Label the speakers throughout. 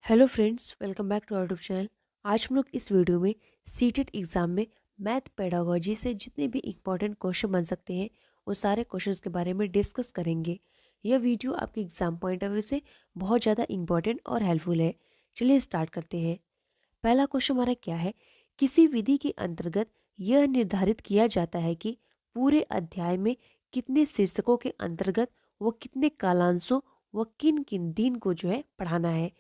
Speaker 1: Hello friends, welcome back to our YouTube channel. आज हम लोग इस वीडियो में सीटेट एग्ज़ाम में मैथ पेडागोजी से जितने भी इम्पोर्टेंट क्वेश्चन बन सकते हैं उन सारे क्वेश्चंस के बारे में डिस्कस करेंगे। यह वीडियो आपके एग्ज़ाम पॉइंट ऑफ व्यू से बहुत ज़्यादा इम्पोर्टेंट और हेल्पफुल है। चलिए स्टार्ट करते हैं। पहला क्वेश्चन हमारा क्या है? किसी विधि के अंतर्गत यह निर्धारित किया जाता है कि पूरे अध्याय में कितने शीर्षकों के अंतर्गत व कितने कालांशों व किन किन दिन को जो है पढ़ाना है।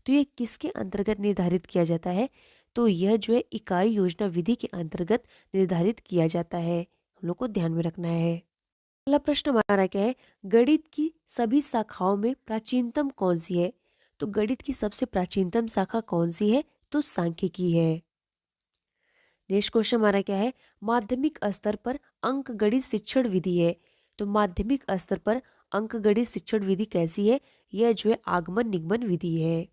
Speaker 1: तो ये किसके अंतर्गत निर्धारित किया जाता है? तो यह जो है इकाई योजना विधि के अंतर्गत निर्धारित किया जाता है। हम लोग को ध्यान में रखना है। अगला प्रश्न हमारा क्या है? गणित की सभी शाखाओं में प्राचीनतम कौन सी है? तो गणित की सबसे प्राचीनतम शाखा कौन सी है? तो सांख्यिकी है। नेक्स्ट क्वेश्चन हमारा क्या है? माध्यमिक स्तर पर अंक गणित शिक्षण विधि है। तो माध्यमिक स्तर पर अंक गणित शिक्षण विधि कैसी है? यह जो है आगमन निगमन विधि है।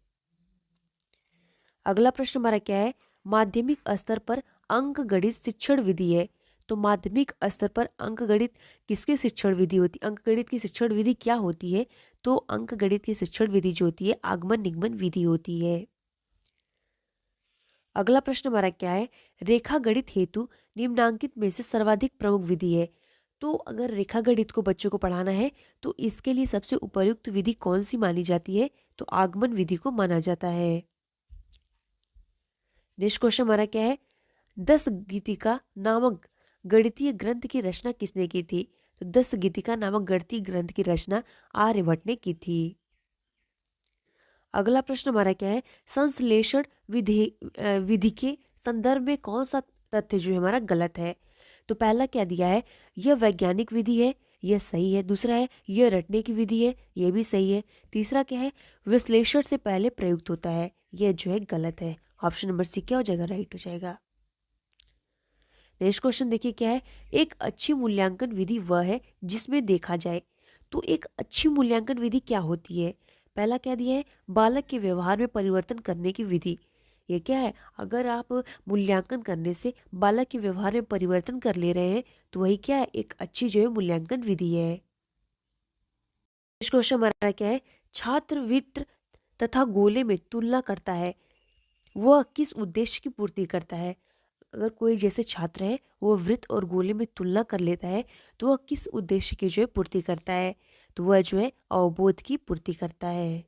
Speaker 1: अगला प्रश्न हमारा क्या है? माध्यमिक स्तर पर अंक गणित शिक्षण विधि है। तो माध्यमिक स्तर पर अंक गणित किसकी शिक्षण विधि होती है? अंक गणित की शिक्षण विधि क्या होती है? तो अंक गणित की शिक्षण विधि जो होती है आगमन निगमन विधि होती है। अगला प्रश्न हमारा क्या है? रेखा गणित हेतु निम्नांकित में से सर्वाधिक प्रमुख विधि है। तो अगर रेखा गणित को बच्चों को पढ़ाना है तो इसके लिए सबसे उपयुक्त विधि कौन सी मानी जाती है? तो आगमन विधि को माना जाता है। नेक्स्ट क्वेश्चन हमारा क्या है? 10 गीतिका नामक गणितीय ग्रंथ की रचना किसने की थी? तो 10 गीतिका नामक गणितीय ग्रंथ की रचना आर्यभट्ट ने की थी। अगला प्रश्न हमारा क्या है? संश्लेषण विधि के संदर्भ में कौन सा तथ्य जो है हमारा गलत है? तो पहला क्या दिया है? यह वैज्ञानिक विधि है, यह सही है। दूसरा है यह रटने की विधि है, यह भी सही है। तीसरा क्या है? विश्लेषण से पहले प्रयुक्त होता है, यह जो है गलत है। ऑप्शन नंबर सी क्या हो जाएगा? राइट हो जाएगा। नेक्स्ट क्वेश्चन देखिए क्या है? एक अच्छी मूल्यांकन विधि वह है जिसमें देखा जाए। तो एक अच्छी मूल्यांकन विधि क्या होती है? पहला क्या दिया है? बालक के व्यवहार में परिवर्तन करने की विधि। ये क्या है? अगर आप मूल्यांकन करने से बालक के व्यवहार में परिवर्तन कर ले रहे हैं तो वही क्या है? एक अच्छी जो है मूल्यांकन विधि है। नेक्स्ट क्वेश्चन हमारा क्या है? छात्र वृत्त तथा गोले में तुलना करता है, वह किस उद्देश्य की पूर्ति करता है? अगर कोई जैसे छात्र है वो वृत्त और गोले में तुलना कर लेता है तो वह किस उद्देश्य की जो है पूर्ति करता है? तो वह जो है अवबोध की पूर्ति करता है।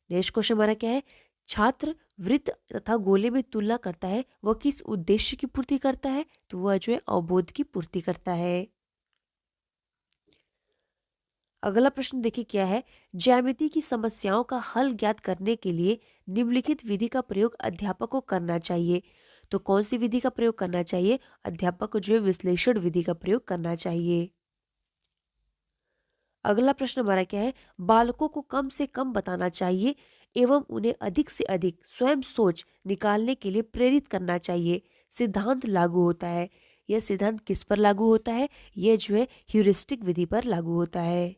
Speaker 1: नेक्स्ट क्वेश्चन हमारा क्या है? छात्र वृत्त तथा गोले में तुलना करता है, वह किस उद्देश्य की पूर्ति करता है? तो वह जो है अवबोध की पूर्ति करता है। अगला प्रश्न देखिए क्या है? ज्यामिति की समस्याओं का हल ज्ञात करने के लिए निम्नलिखित विधि का प्रयोग अध्यापक को करना चाहिए। तो कौन सी विधि का प्रयोग करना चाहिए? अध्यापक को जो है विश्लेषण विधि का प्रयोग करना चाहिए। अगला प्रश्न हमारा क्या है? बालकों को कम से कम बताना चाहिए एवं उन्हें अधिक से अधिक स्वयं सोच निकालने के लिए प्रेरित करना चाहिए। सिद्धांत लागू होता है। यह सिद्धांत किस पर लागू होता है? यह जो है ह्यूरिस्टिक विधि पर लागू होता है।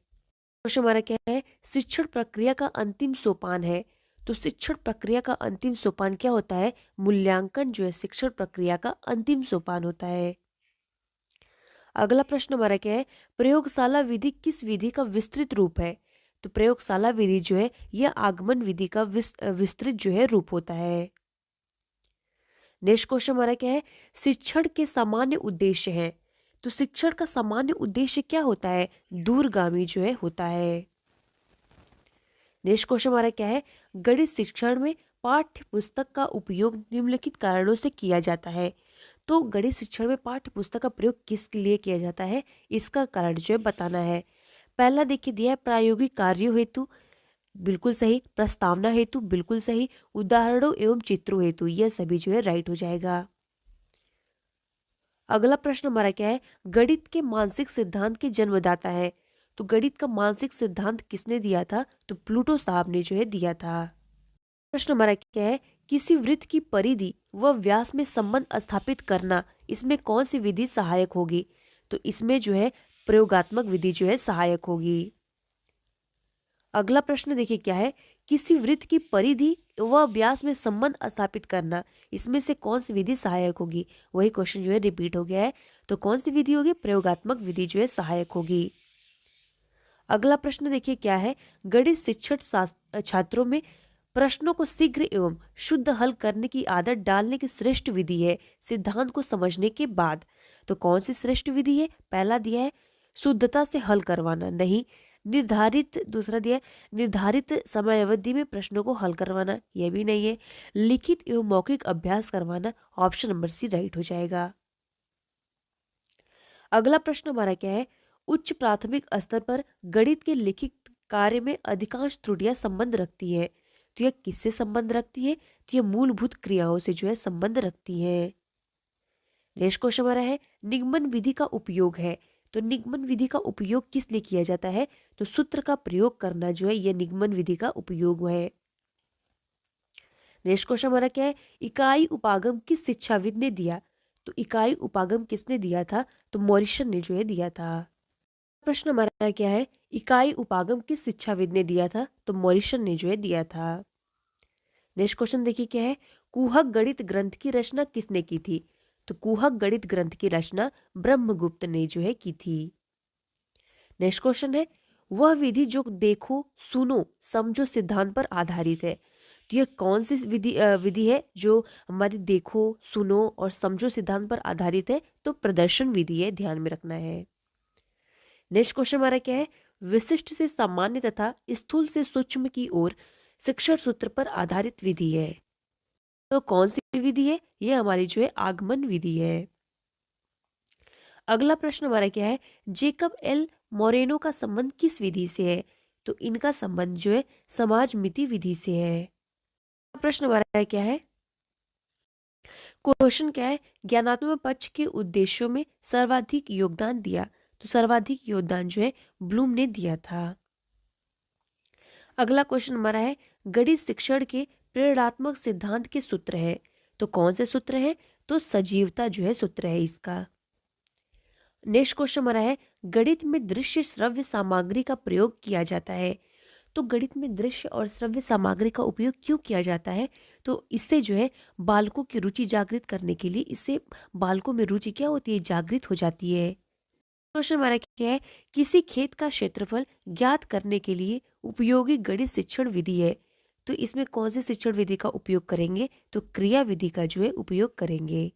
Speaker 1: क्वेश्चन हमारा क्या है? शिक्षण प्रक्रिया का अंतिम सोपान है। तो शिक्षण प्रक्रिया का अंतिम सोपान क्या होता है? मूल्यांकन जो है शिक्षण प्रक्रिया का अंतिम सोपान होता है। अगला प्रश्न हमारा क्या है? प्रयोगशाला विधि किस विधि का विस्तृत रूप है? तो प्रयोगशाला विधि जो है यह आगमन विधि का विस्तृत जो है रूप होता है। नेक्स्ट क्वेश्चन हमारा क्या है? शिक्षण के सामान्य उद्देश्य हैं। तो शिक्षण का सामान्य उद्देश्य क्या होता है? दूरगामी जो है होता है। नेक्स्ट क्वेश्चन हमारा क्या है? गणित शिक्षण में पाठ्य पुस्तक का उपयोग निम्नलिखित कारणों से किया जाता है। तो गणित शिक्षण में पाठ्य पुस्तक का प्रयोग किस लिए किया जाता है? इसका कारण जो है बताना है। पहला देखिए दिया है प्रायोगिक कार्यों हेतु, बिल्कुल सही। प्रस्तावना हेतु, बिल्कुल सही। उदाहरणों एवं चित्रों हेतु, यह सभी जो है राइट हो जाएगा। अगला प्रश्न हमारा क्या है? गणित के मानसिक सिद्धांत के जन्मदाता है। तो गणित का मानसिक सिद्धांत किसने दिया था? तो प्लूटो साहब ने जो है दिया था। प्रश्न हमारा क्या है? किसी वृत्त की परिधि व व्यास में संबंध स्थापित करना, इसमें कौन सी विधि सहायक होगी? तो इसमें जो है प्रयोगात्मक विधि जो है सहायक होगी। अगला प्रश्न देखिए क्या है? किसी वृत्त की परिधि व व्यास में संबंध स्थापित करना, इसमें से कौन सी विधि सहायक होगी? वही क्वेश्चन जो है रिपीट हो गया है। तो कौन सी विधि होगी? प्रयोगात्मक विधि जो है सहायक होगी। अगला प्रश्न देखिए क्या है? गणित शिक्षण छात्रों में प्रश्नों को शीघ्र एवं शुद्ध हल करने की आदत डालने की श्रेष्ठ विधि है सिद्धांत को समझने के बाद। तो कौन सी श्रेष्ठ विधि है? पहला दिया है शुद्धता से हल करवाना, नहीं। दूसरा दिया है निर्धारित समयावधि में प्रश्नों को हल करवाना, यह भी नहीं है। लिखित एवं मौखिक अभ्यास करवाना, ऑप्शन नंबर सी राइट हो जाएगा। अगला प्रश्न हमारा क्या है? उच्च प्राथमिक स्तर पर गणित के लिखित कार्य में अधिकांश त्रुटियां संबंध रखती है। तो यह किससे संबंध रखती है? तो यह मूलभूत क्रियाओं से जो है संबंध रखती है। नेक्स्ट क्वेश्चन हमारा है निगमन विधि का उपयोग है। तो निगमन विधि का उपयोग किस लिए किया जाता है? तो सूत्र का प्रयोग करना जो है यह निगमन विधि का उपयोग है। नेक्स्ट क्वेश्चन हमारा क्या है? इकाई उपागम किस शिक्षाविद ने दिया? तो इकाई उपागम किसने दिया था? तो मॉरिसन ने जो है दिया था। प्रश्न हमारा क्या है? इकाई उपागम किस शिक्षाविद ने दिया था? तो मॉरिसन ने जो है दिया था। नेक्स्ट क्वेश्चन देखिए क्या है? कुहक गणित ग्रंथ की रचना किसने की थी? तो कुहक गणित ग्रंथ की रचना ब्रह्मगुप्त ने जो है की थी। नेक्स्ट क्वेश्चन है वह विधि जो देखो सुनो समझो सिद्धांत पर आधारित है। तो यह कौन सी विधि है जो हमारी देखो सुनो और समझो सिद्धांत पर आधारित है? तो प्रदर्शन विधि है, ध्यान में रखना है। नेक्स्ट क्वेश्चन हमारा क्या है? विशिष्ट से सामान्य तथा स्थूल से सूक्ष्म की ओर शिक्षण सूत्र पर आधारित विधि है। तो कौन सी विधि है? यह हमारी जो है आगमन विधि है। अगला प्रश्न हमारा क्या है? जेकब एल मोरेनो का संबंध किस विधि से है? तो इनका संबंध जो है समाज मिति विधि से है। प्रश्न हमारा क्या है? क्वेश्चन क्या है? ज्ञानात्मक पक्ष के उद्देश्यों में सर्वाधिक योगदान दिया। तो सर्वाधिक योगदान जो है ब्लूम ने दिया था। अगला क्वेश्चन हमारा है गणित शिक्षण के प्रेरणात्मक सिद्धांत के सूत्र है। तो कौन से सूत्र है? तो सजीवता जो है सूत्र है इसका। नेक्स्ट क्वेश्चन हमारा है गणित में दृश्य श्रव्य सामग्री का प्रयोग किया जाता है। तो गणित में दृश्य और श्रव्य सामग्री का उपयोग क्यों किया जाता है? तो इससे जो है बालकों की रुचि जागृत करने के लिए, इससे बालकों में रुचि क्या होती है? जागृत हो जाती है। क्वेश्चन हमारा क्या है? किसी खेत का क्षेत्रफल ज्ञात करने के लिए उपयोगी गणित शिक्षण विधि है। तो इसमें कौन सी शिक्षण विधि का उपयोग करेंगे? तो क्रिया विधि का जो है उपयोग करेंगे।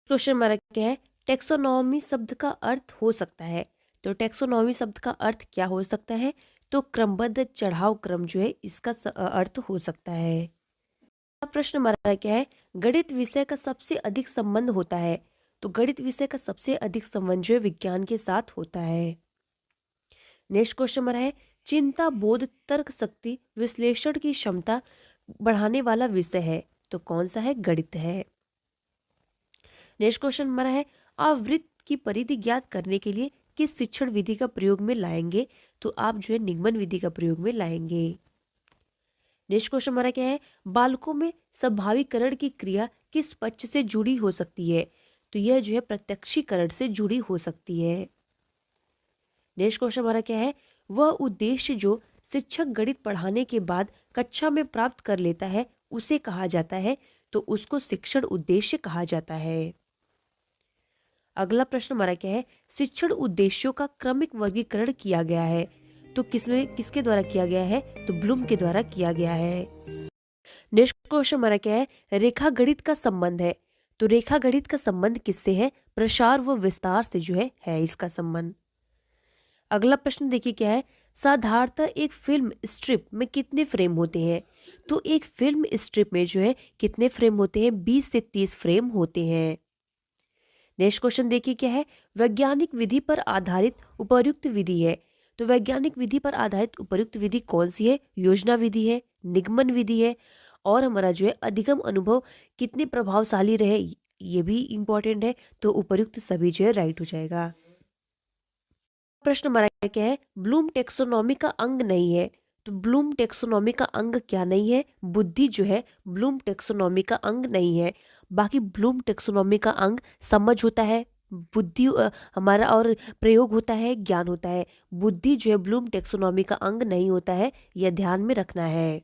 Speaker 1: क्वेश्चन हमारा क्या है? टेक्सोनॉमी शब्द का अर्थ हो सकता है। तो टेक्सोनॉमी शब्द का अर्थ क्या हो सकता है? तो क्रमबद्ध चढ़ाव क्रम जो है इसका अर्थ हो सकता है। प्रश्न हमारा क्या है? गणित विषय का सबसे अधिक संबंध होता है। तो गणित विषय का सबसे अधिक संबंध जो है विज्ञान के साथ होता है। नेक्स्ट क्वेश्चन हमारा है चिंता बोध तर्क शक्ति विश्लेषण की क्षमता बढ़ाने वाला विषय है। तो कौन सा है? गणित है। नेक्स्ट क्वेश्चन हमारा है आवृत्त की परिधि ज्ञात करने के लिए किस शिक्षण विधि का प्रयोग में लाएंगे? तो आप जो है निगमन विधि का प्रयोग में लाएंगे। नेक्स्ट क्वेश्चन हमारा क्या है? बालकों में स्वाभाविकरण की क्रिया किस पक्ष से जुड़ी हो सकती है? तो यह जो है प्रत्यक्षीकरण से जुड़ी हो सकती है। नेक्स्ट क्वेश्चन हमारा क्या है? वह उद्देश्य जो शिक्षक गणित पढ़ाने के बाद कक्षा में प्राप्त कर लेता है उसे कहा जाता है। तो उसको शिक्षण उद्देश्य कहा जाता है। अगला प्रश्न हमारा क्या है? शिक्षण उद्देश्यों का क्रमिक वर्गीकरण किया गया है। तो किसके द्वारा किया गया है? तो ब्लूम के द्वारा किया गया है। नेक्स्ट क्वेश्चन हमारा क्या है? रेखा गणित का संबंध है। तो रेखा गणित का संबंध किससे है? प्रसार व विस्तार से जो है इसका संबंध। अगला प्रश्न देखिए क्या है? साधारणतः एक फिल्म स्ट्रिप में कितने फ्रेम होते हैं? तो एक फिल्म स्ट्रिप में जो है कितने फ्रेम होते हैं? 20 से 30 फ्रेम होते हैं। नेक्स्ट क्वेश्चन देखिए क्या है? वैज्ञानिक विधि पर आधारित उपर्युक्त विधि है। तो वैज्ञानिक विधि पर आधारित उपर्युक्त विधि कौन सी है? योजना विधि है, निगमन विधि है, और हमारा जो है अधिगम अनुभव कितने प्रभावशाली रहे ये भी इंपॉर्टेंट है। तो उपर्युक्त सभी जो है राइट हो जाएगा। प्रश्न हमारा क्या है? ब्लूम टेक्सोनॉमी का अंग नहीं है। तो ब्लूम टेक्सोनॉमी का अंग क्या नहीं है? बुद्धि जो है ब्लूम टेक्सोनॉमी का अंग नहीं है। बाकी ब्लूम टेक्सोनॉमी का अंग समझ होता है, बुद्धि हमारा और प्रयोग होता है, ज्ञान होता है। बुद्धि जो है ब्लूम टेक्सोनॉमी का अंग नहीं होता है, यह ध्यान में रखना है।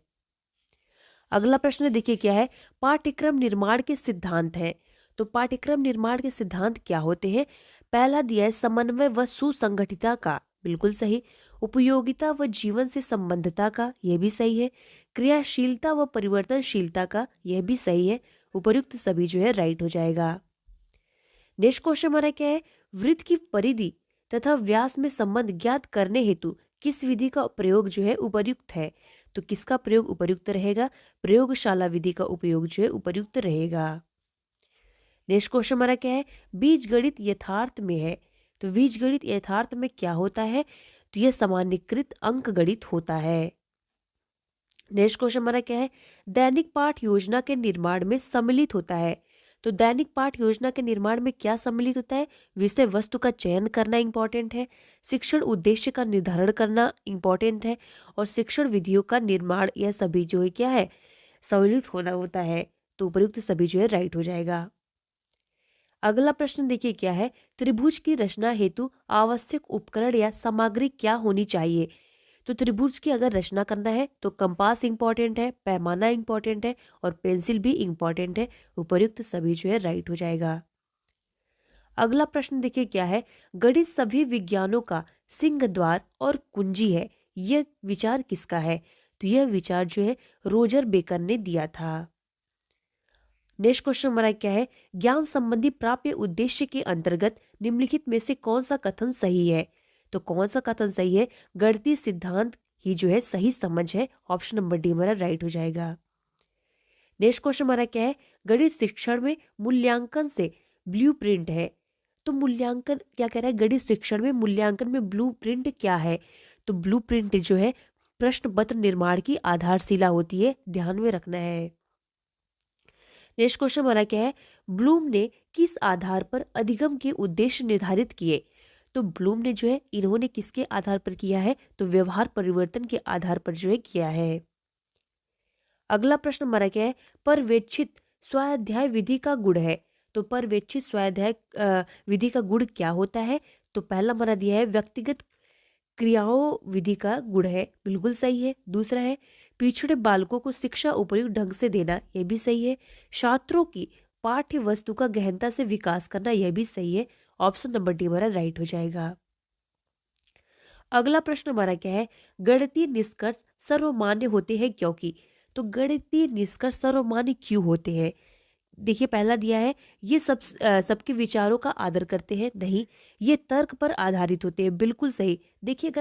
Speaker 1: अगला प्रश्न देखिए क्या है? पाठ्यक्रम निर्माण के सिद्धांत हैं। तो पाठ्यक्रम निर्माण के सिद्धांत क्या होते हैं? पहला दिया है समन्वय व सुसंगठिता का बिल्कुल सही। उपयोगिता व जीवन से संबंधता का, यह भी सही है। क्रियाशीलता व परिवर्तनशीलता का, यह भी सही है। उपर्युक्त सभी जो है राइट हो जाएगा। नेक्स्ट क्वेश्चन हमारा क्या है, वृत्त की परिधि तथा व्यास में संबंध ज्ञात करने हेतु किस विधि का प्रयोग जो है उपर्युक्त है? तो किसका प्रयोग उपर्युक्त रहेगा? प्रयोगशाला विधि का उपयोग जो है उपर्युक्त रहेगा। नेक्स्ट क्वेश्चन हमारा क्या है, बीजगणित यथार्थ में है। तो बीजगणित यथार्थ में क्या होता है? तो यह सामान्यीकृत अंकगणित होता है। नेक्स्ट क्वेश्चन हमारा क्या है, दैनिक पाठ योजना के निर्माण में सम्मिलित होता है। तो दैनिक पाठ योजना के निर्माण में क्या सम्मिलित होता है? विषय वस्तु का चयन करना इंपॉर्टेंट है, शिक्षण उद्देश्य का निर्धारण करना इंपॉर्टेंट है, और शिक्षण विधियों का निर्माण, यह सभी जो है क्या है, सम्मिलित होना होता है। तो उपयुक्त सभी जो है राइट हो जाएगा। अगला प्रश्न देखिए क्या है, त्रिभुज की रचना हेतु आवश्यक उपकरण या सामग्री क्या होनी चाहिए? तो त्रिभुज की अगर रचना करना है तो कंपास इंपॉर्टेंट है, पैमाना इंपॉर्टेंट है, और पेंसिल भी इंपॉर्टेंट है। उपर्युक्त सभी जो है राइट हो जाएगा। अगला प्रश्न देखिए क्या है, गणित सभी विज्ञानों का सिंह द्वार और कुंजी है, यह विचार किसका है? तो यह विचार जो है रोजर बेकर ने दिया था। नेक्स्ट क्वेश्चन हमारा क्या है, ज्ञान संबंधी प्राप्य उद्देश्य के अंतर्गत निम्नलिखित में से कौन सा कथन सही है? तो कौन सा कथन सही है? गणितीय सिद्धांत ही जो है सही समझ है। ऑप्शन नंबर डी हमारा राइट हो जाएगा। नेक्स्ट क्वेश्चन हमारा क्या है, गणित शिक्षण में मूल्यांकन से ब्लूप्रिंट है। तो मूल्यांकन क्या कह रहा है, गणित शिक्षण में मूल्यांकन में ब्लूप्रिंट क्या है? तो ब्लूप्रिंट जो है प्रश्न पत्र निर्माण की आधारशिला होती है, ध्यान में रखना है। नेक्स्ट क्वेश्चन हमारा क्या है, ब्लूम ने किस आधार पर अधिगम के उद्देश्य निर्धारित किए? तो ब्लूम ने जो है इन्होंने किसके आधार पर किया है? तो व्यवहार परिवर्तन के आधार पर जो है किया है। अगला प्रश्न हमारा क्या है, पर्यवेक्षित स्वाध्याय विधि का गुण है। तो पर्यवेक्षित स्वाध्याय विधि का गुण क्या होता है? तो पहला हमारा दिया है व्यक्तिगत क्रियाओं विधि का गुण है, बिल्कुल सही है। दूसरा है पिछड़े बालकों को शिक्षा उपयुक्त ढंग से देना, यह भी सही है। छात्रों की पाठ्य वस्तु का गहनता से विकास करना, यह भी सही है। ऑप्शन नंबर डी हमारा राइट हो जाएगा। अगला प्रश्न हमारा क्या है, गणितीय निष्कर्ष सर्वमान्य होते हैं क्योंकि? तो गणितीय निष्कर्ष सर्वमान्य क्यों होते हैं? देखिए पहला दिया है ये सबके विचारों का आदर करते हैं, नहीं, ये तर्क पर आधारित होते हैं, बिल्कुल सही। देखिए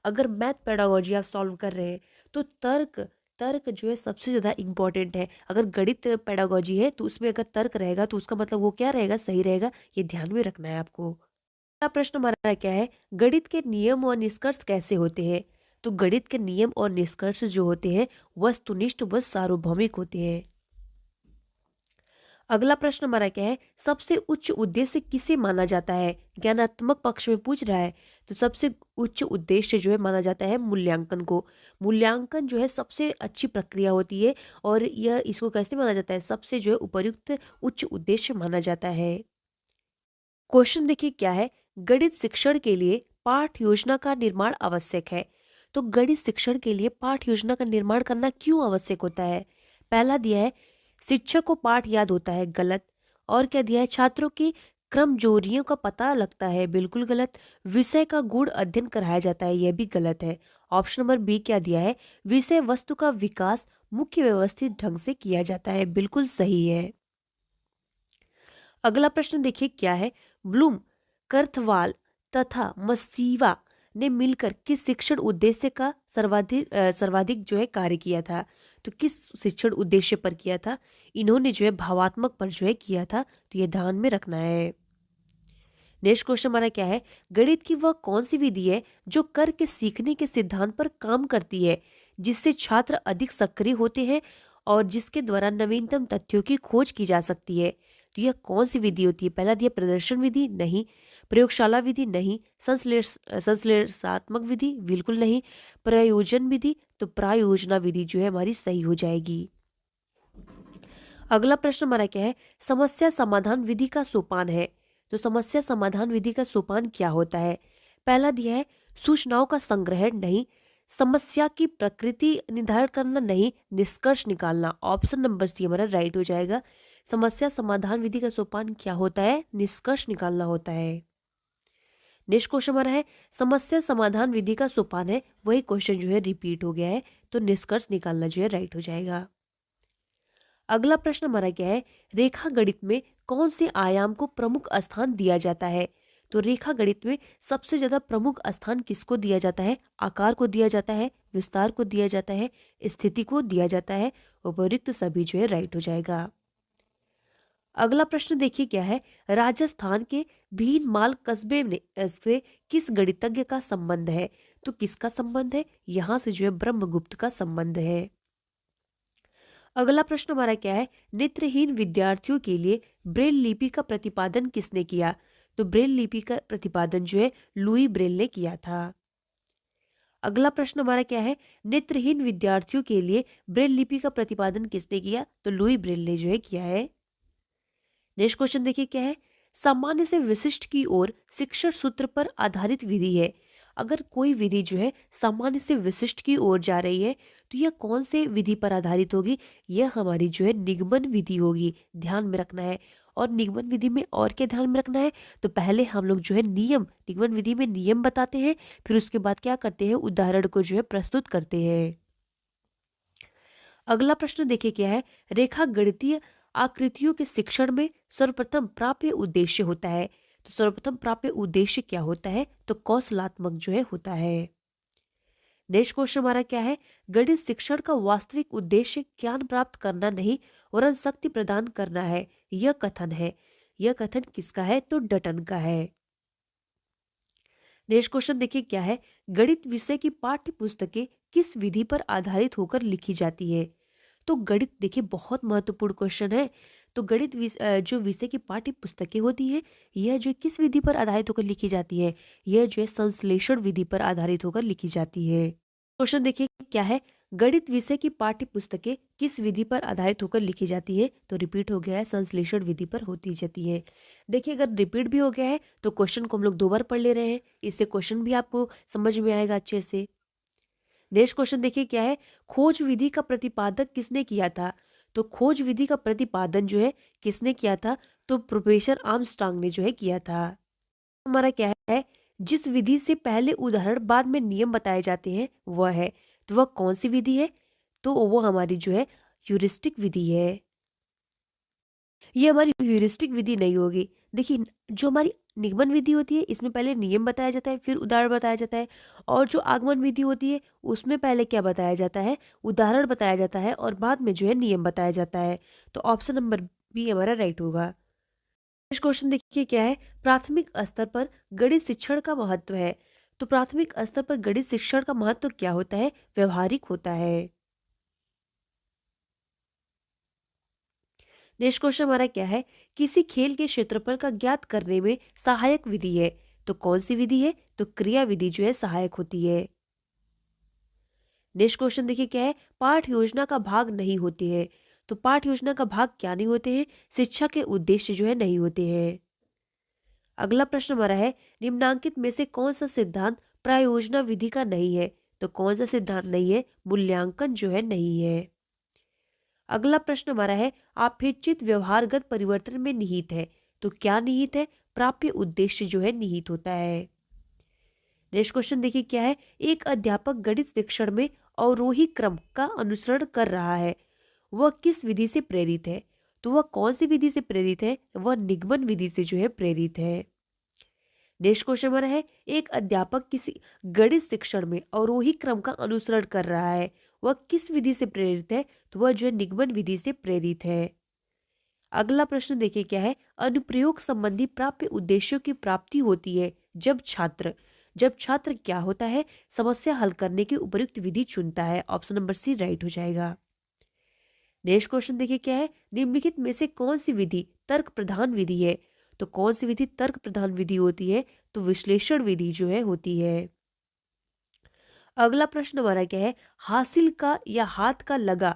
Speaker 1: अगर मैथ पेडागोजी आप सॉल्व कर रहे हैं तो तर्क जो है सबसे ज़्यादा इंपॉर्टेंट है। अगर गणित पेडागोजी है तो उसमें अगर तर्क रहेगा तो उसका मतलब वो क्या रहेगा, सही रहेगा। ये ध्यान में रखना है आपको। अगला प्रश्न हमारा क्या है, गणित के नियम और निष्कर्ष कैसे होते हैं? तो गणित के नियम और निष्कर्ष जो होते हैं वस्तुनिष्ठ व सार्वभौमिक होते हैं। अगला प्रश्न हमारा क्या है, सबसे उच्च उद्देश्य किसे माना जाता है? ज्ञानात्मक पक्ष में पूछ रहा है। तो सबसे उच्च उद्देश्य जो है माना जाता है मूल्यांकन को। मूल्यांकन जो है सबसे अच्छी प्रक्रिया होती है, और यह इसको कैसे माना जाता है? सबसे जो है उपयुक्त उच्च उद्देश्य माना जाता है। क्वेश्चन देखिए क्या है, गणित शिक्षण के लिए पाठ योजना का निर्माण आवश्यक है। तो गणित शिक्षण के लिए पाठ योजना का निर्माण करना क्यों आवश्यक होता है? पहला दिया है शिक्षक को पाठ याद होता है, गलत। और क्या दिया है, छात्रों की क्रमजोरियों का पता लगता है, बिल्कुल गलत। विषय का गूढ़ अध्ययन कराया जाता है, यह भी गलत है। ऑप्शन नंबर बी क्या दिया है, विषय वस्तु का विकास मुख्य व्यवस्थित ढंग से किया जाता है, बिल्कुल सही है। अगला प्रश्न देखिए क्या है, ब्लूम, कर्थवाल तथा मसीवा ने मिलकर किस शिक्षण उद्देश्य का सर्वाधिक जो है कार्य किया था? तो किस शिक्षण उद्देश्य पर किया था? इन्होंने जो है भावात्मक पर जो है किया था, तो ये ध्यान में रखना है। नेक्स्ट क्वेश्चन हमारा क्या है, गणित की वह कौन सी विधि है जो करके सीखने के सिद्धांत पर काम करती है, जिससे छात्र अधिक सक्रिय होते हैं और जिसके द्वारा नवीनतम तथ्यों की खोज की जा सकती है? तो यह कौन सी विधि होती है? पहला दिया प्रदर्शन विधि, नहीं। प्रयोगशाला विधि, नहीं। संश्लेषणात्मक विधि, बिल्कुल नहीं। प्रयोजन विधि, तो प्रायोजना विधि जो है हमारी सही हो जाएगी। अगला प्रश्न हमारा क्या है, समस्या समाधान विधि का सोपान है। तो समस्या समाधान विधि का सोपान क्या होता है? पहला दिया है सूचनाओं का संग्रह, नहीं। समस्या की प्रकृति निर्धारित करना, नहीं। निष्कर्ष निकालना, ऑप्शन नंबर सी हमारा राइट हो जाएगा। समस्या समाधान विधि का सोपान क्या होता है? निष्कर्ष निकालना होता है। नेक्स्ट क्वेश्चन हमारा है समस्या समाधान विधि का सोपान है, वही क्वेश्चन जो है रिपीट हो गया है, तो निष्कर्ष निकालना जो है राइट हो जाएगा। अगला प्रश्न हमारा क्या है, रेखा गणित में कौन से आयाम को प्रमुख स्थान दिया जाता है? तो रेखा गणित में सबसे ज्यादा प्रमुख स्थान किसको दिया जाता है? आकार को दिया जाता है, विस्तार को दिया जाता है, स्थिति को दिया जाता है। उपयुक्त सभी जो है राइट हो जाएगा। अगला प्रश्न देखिए क्या है, राजस्थान के भीनमाल कस्बे में से किस गणितज्ञ का संबंध है? तो किसका संबंध है? यहां से जो है ब्रह्मगुप्त का संबंध है। अगला प्रश्न हमारा क्या है, नेत्रहीन विद्यार्थियों के लिए ब्रेल लिपि का प्रतिपादन किसने किया? तो ब्रेल लिपि का प्रतिपादन जो है लुई ब्रेल ने किया था। अगला प्रश्न हमारा क्या है, नेत्रहीन विद्यार्थियों के लिए ब्रेल लिपि का प्रतिपादन किसने किया? तो लुई ब्रेल ने जो है किया है। नेक्स्ट क्वेश्चन देखिए क्या है, सामान्य से विशिष्ट की ओर शिक्षण सूत्र पर आधारित विधि है। अगर कोई विधि जो है सामान्य से विशिष्ट की ओर जा रही है तो यह कौन से विधि पर आधारित होगी? यह हमारी जो है निगमन विधि होगी, ध्यान में रखना है। और निगमन विधि में और क्या ध्यान में रखना है? तो पहले हम लोग जो है नियम, निगमन विधि में नियम बताते हैं, फिर उसके बाद क्या करते हैं, उदाहरण को जो है प्रस्तुत करते हैं। अगला प्रश्न देखिए क्या है, रेखा गणितीय आकृतियों के शिक्षण में सर्वप्रथम प्राप्य उद्देश्य होता है। तो सर्वप्रथम प्राप्य उद्देश्य क्या होता है? तो कौशलात्मक जो है होता है। नेक्स्ट क्वेश्चन हमारा क्या है, गणित शिक्षण का वास्तविक उद्देश्य ज्ञान प्राप्त करना नहीं वरन शक्ति प्रदान करना है, यह कथन है। यह कथन किसका है? तो डटन का है। नेक्स्ट क्वेश्चन देखिए क्या है, गणित विषय की पाठ्य पुस्तकें किस विधि पर आधारित होकर लिखी जाती है? तो गणित देखिए बहुत महत्वपूर्ण क्वेश्चन है। तो गणित जो विषय की पाठ्य पुस्तकें होती हैं यह जो किस विधि पर आधारित होकर लिखी जाती है? यह जो है संश्लेषण विधि पर आधारित होकर लिखी जाती है। क्वेश्चन देखिए क्या है, गणित विषय की पाठ्य पुस्तकें किस विधि पर आधारित होकर लिखी जाती है? तो रिपीट हो गया है, संश्लेषण विधि पर होती जाती है। देखिए अगर रिपीट भी हो गया है तो क्वेश्चन को हम लोग 2 बार पढ़ ले रहे हैं, इससे क्वेश्चन भी आपको समझ में आएगा अच्छे से। नेक्स्ट क्वेश्चन देखिए क्या है, खोज विधि का प्रतिपादक किसने किया था? तो खोज विधि का प्रतिपादन जो है किसने किया था? तो प्रोफेसर आर्मस्ट्रांग ने जो है किया था। हमारा क्या है, जिस विधि से पहले उदाहरण बाद में नियम बताए जाते हैं वह है, तो वह कौन सी विधि है? तो वो हमारी जो है ह्यूरिस्टिक विधि है। ये हमारी ह्यूरिस्टिक विधि नहीं होगी। देखिए जो हमारी निगमन विधि होती है इसमें पहले नियम बताया जाता है, फिर उदाहरण बताया जाता है। और जो आगमन विधि होती है उसमें पहले क्या बताया जाता है? उदाहरण बताया जाता है और बाद में जो है नियम बताया जाता है। तो ऑप्शन नंबर बी हमारा राइट होगा। नेक्स्ट क्वेश्चन देखिए क्या है, प्राथमिक स्तर पर गणित शिक्षण का महत्व है। तो प्राथमिक स्तर पर गणित शिक्षण का महत्व क्या होता है? व्यवहारिक होता है। नेक्स्ट क्वेश्चन हमारा क्या है, किसी खेल के क्षेत्रफल का ज्ञात करने में सहायक विधि है। तो कौन सी विधि है? तो क्रिया विधि जो है सहायक होती है। नेक्स्ट क्वेश्चन देखिए क्या है, पाठ योजना का भाग नहीं होते हैं। तो पाठ योजना का भाग क्या नहीं होते हैं? शिक्षा के उद्देश्य जो है नहीं होते हैं। अगला प्रश्न हमारा है, निम्नांकित में से कौन सा सिद्धांत प्रायोजना विधि का नहीं है? तो कौन सा सिद्धांत नहीं है? मूल्यांकन जो है नहीं है। अगला प्रश्न हमारा है, अपेक्षित व्यवहारगत परिवर्तन में निहित है। तो क्या निहित है? प्राप्य उद्देश्य जो है निहित होता है। नेक्स्ट क्वेश्चन देखिए क्या है, एक अध्यापक गणित शिक्षण में अवरोही क्रम का अनुसरण कर रहा है, वह किस विधि से प्रेरित है? तो वह कौन सी विधि से प्रेरित है? वह निगमन विधि से जो है प्रेरित है। नेक्स्ट क्वेश्चन हमारा है, एक अध्यापक किसी गणित शिक्षण में अवरोही क्रम का अनुसरण कर रहा है, वह किस विधि से प्रेरित है? तो वह जो है निगमन विधि से प्रेरित है। अगला प्रश्न देखिए क्या है, अनुप्रयोग संबंधी प्राप्य उद्देश्यों की प्राप्ति होती है जब छात्र क्या होता है? समस्या हल करने की उपयुक्त विधि चुनता है। ऑप्शन नंबर सी राइट हो जाएगा। नेक्स्ट क्वेश्चन देखिए क्या है, निम्नलिखित में से कौन सी विधि तर्क प्रधान विधि है? तो कौन सी विधि तर्क प्रधान विधि होती है? तो विश्लेषण विधि जो है होती है। अगला प्रश्न हमारा क्या है, हासिल का या हाथ का लगा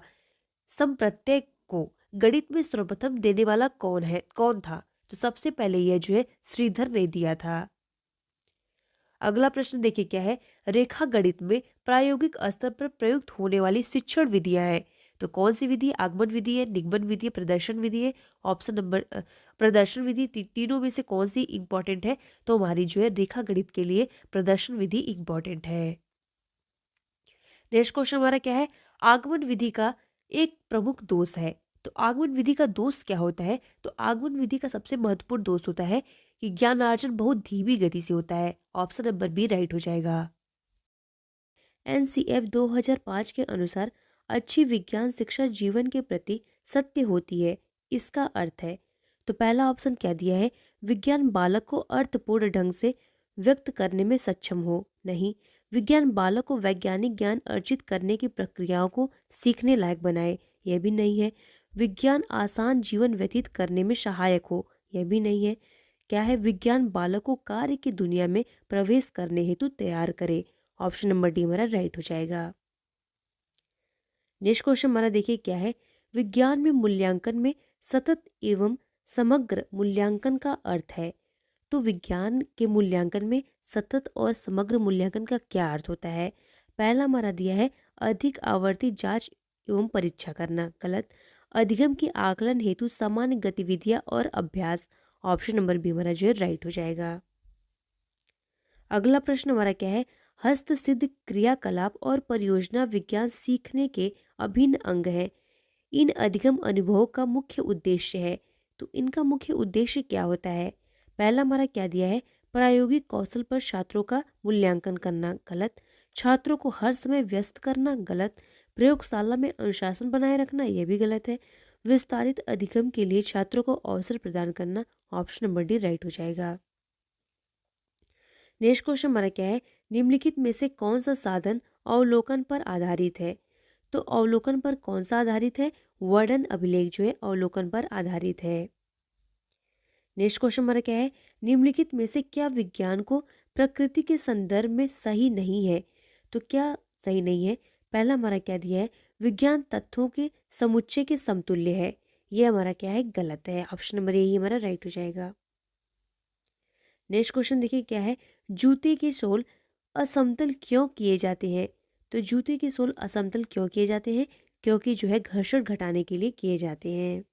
Speaker 1: संप्रत्यय को गणित में सर्वप्रथम देने वाला कौन था? तो सबसे पहले यह जो है श्रीधर ने दिया था। अगला प्रश्न देखिए क्या है, रेखा गणित में प्रायोगिक स्तर पर प्रयुक्त होने वाली शिक्षण विधियां हैं। तो कौन सी विधि? आगमन विधि है, निगमन विधि है, प्रदर्शन विधि है। ऑप्शन नंबर प्रदर्शन विधि। तीनों में से कौन सी इंपॉर्टेंट है? तो हमारी जो है रेखा गणित के लिए प्रदर्शन विधि इंपॉर्टेंट है। नेक्स्ट क्वेश्चन हमारा क्या है? आगमन विधि का एक प्रमुख दोष है। तो आगमन विधि का दोष क्या होता है? तो आगमन विधि का सबसे महत्वपूर्ण दोष होता है कि ज्ञानार्जन बहुत धीमी गति से होता है। ऑप्शन नंबर बी राइट हो जाएगा। NCF 2005 के अनुसार अच्छी विज्ञान शिक्षा जीवन के प्रति सत्य होती है। इसका अर्थ है, तो पहला ऑप्शन क्या दिया है? विज्ञान बालक को अर्थपूर्ण ढंग से व्यक्त करने में सक्षम हो। नहीं। विज्ञान बालक को वैज्ञानिक ज्ञान अर्जित करने की प्रक्रियाओं को सीखने लायक बनाए। यह भी नहीं है। विज्ञान आसान जीवन व्यतीत करने में सहायक हो। यह भी नहीं है। क्या है? विज्ञान बालक को कार्य की दुनिया में प्रवेश करने हेतु तैयार करे। ऑप्शन नंबर डी हमारा राइट हो जाएगा। नेक्स्ट क्वेश्चन हमारा देखिए क्या है? विज्ञान में मूल्यांकन में सतत एवं समग्र मूल्यांकन का अर्थ है। तो विज्ञान के मूल्यांकन में सतत और समग्र मूल्यांकन का क्या अर्थ होता है? पहला हमारा दिया है अधिक आवर्ती जांच एवं परीक्षा करना। गलत। अधिगम की आकलन हेतु सामान्य गतिविधियां और अभ्यास। ऑप्शन नंबर बी हमारा जो है राइट हो जाएगा। अगला प्रश्न हमारा क्या है? हस्तसिद्ध क्रियाकलाप और परियोजना विज्ञान सीखने के अभिन्न अंग है। इन अधिगम अनुभवों का मुख्य उद्देश्य है। तो इनका मुख्य उद्देश्य क्या होता है? पहला हमारा क्या दिया है? प्रायोगिक कौशल पर छात्रों का मूल्यांकन करना। गलत। छात्रों को हर समय व्यस्त करना। गलत। प्रयोगशाला में अनुशासन बनाए रखना। यह भी गलत है। विस्तारित अधिगम के लिए छात्रों को अवसर प्रदान करना। ऑप्शन नंबर डी राइट हो जाएगा। नेक्स्ट क्वेश्चन हमारा क्या है? निम्नलिखित में से कौन सा साधन अवलोकन पर आधारित है? तो अवलोकन पर कौन सा आधारित है? वर्णन अभिलेख जो है अवलोकन पर आधारित है। नेक्स्ट क्वेश्चन हमारा क्या है? निम्नलिखित में से क्या विज्ञान को प्रकृति के संदर्भ में सही नहीं है? तो क्या सही नहीं है? पहला हमारा क्या दिया है? विज्ञान तथ्यों के समुच्चय के समतुल्य है। यह हमारा क्या है? गलत है। ऑप्शन नंबर यही हमारा राइट हो जाएगा। नेक्स्ट क्वेश्चन देखिए क्या है? जूते के सोल असमतल क्यों किए जाते हैं? तो जूते के सोल असमतल क्यों किए जाते हैं? क्योंकि जो है घर्षण घटाने के लिए किए जाते हैं।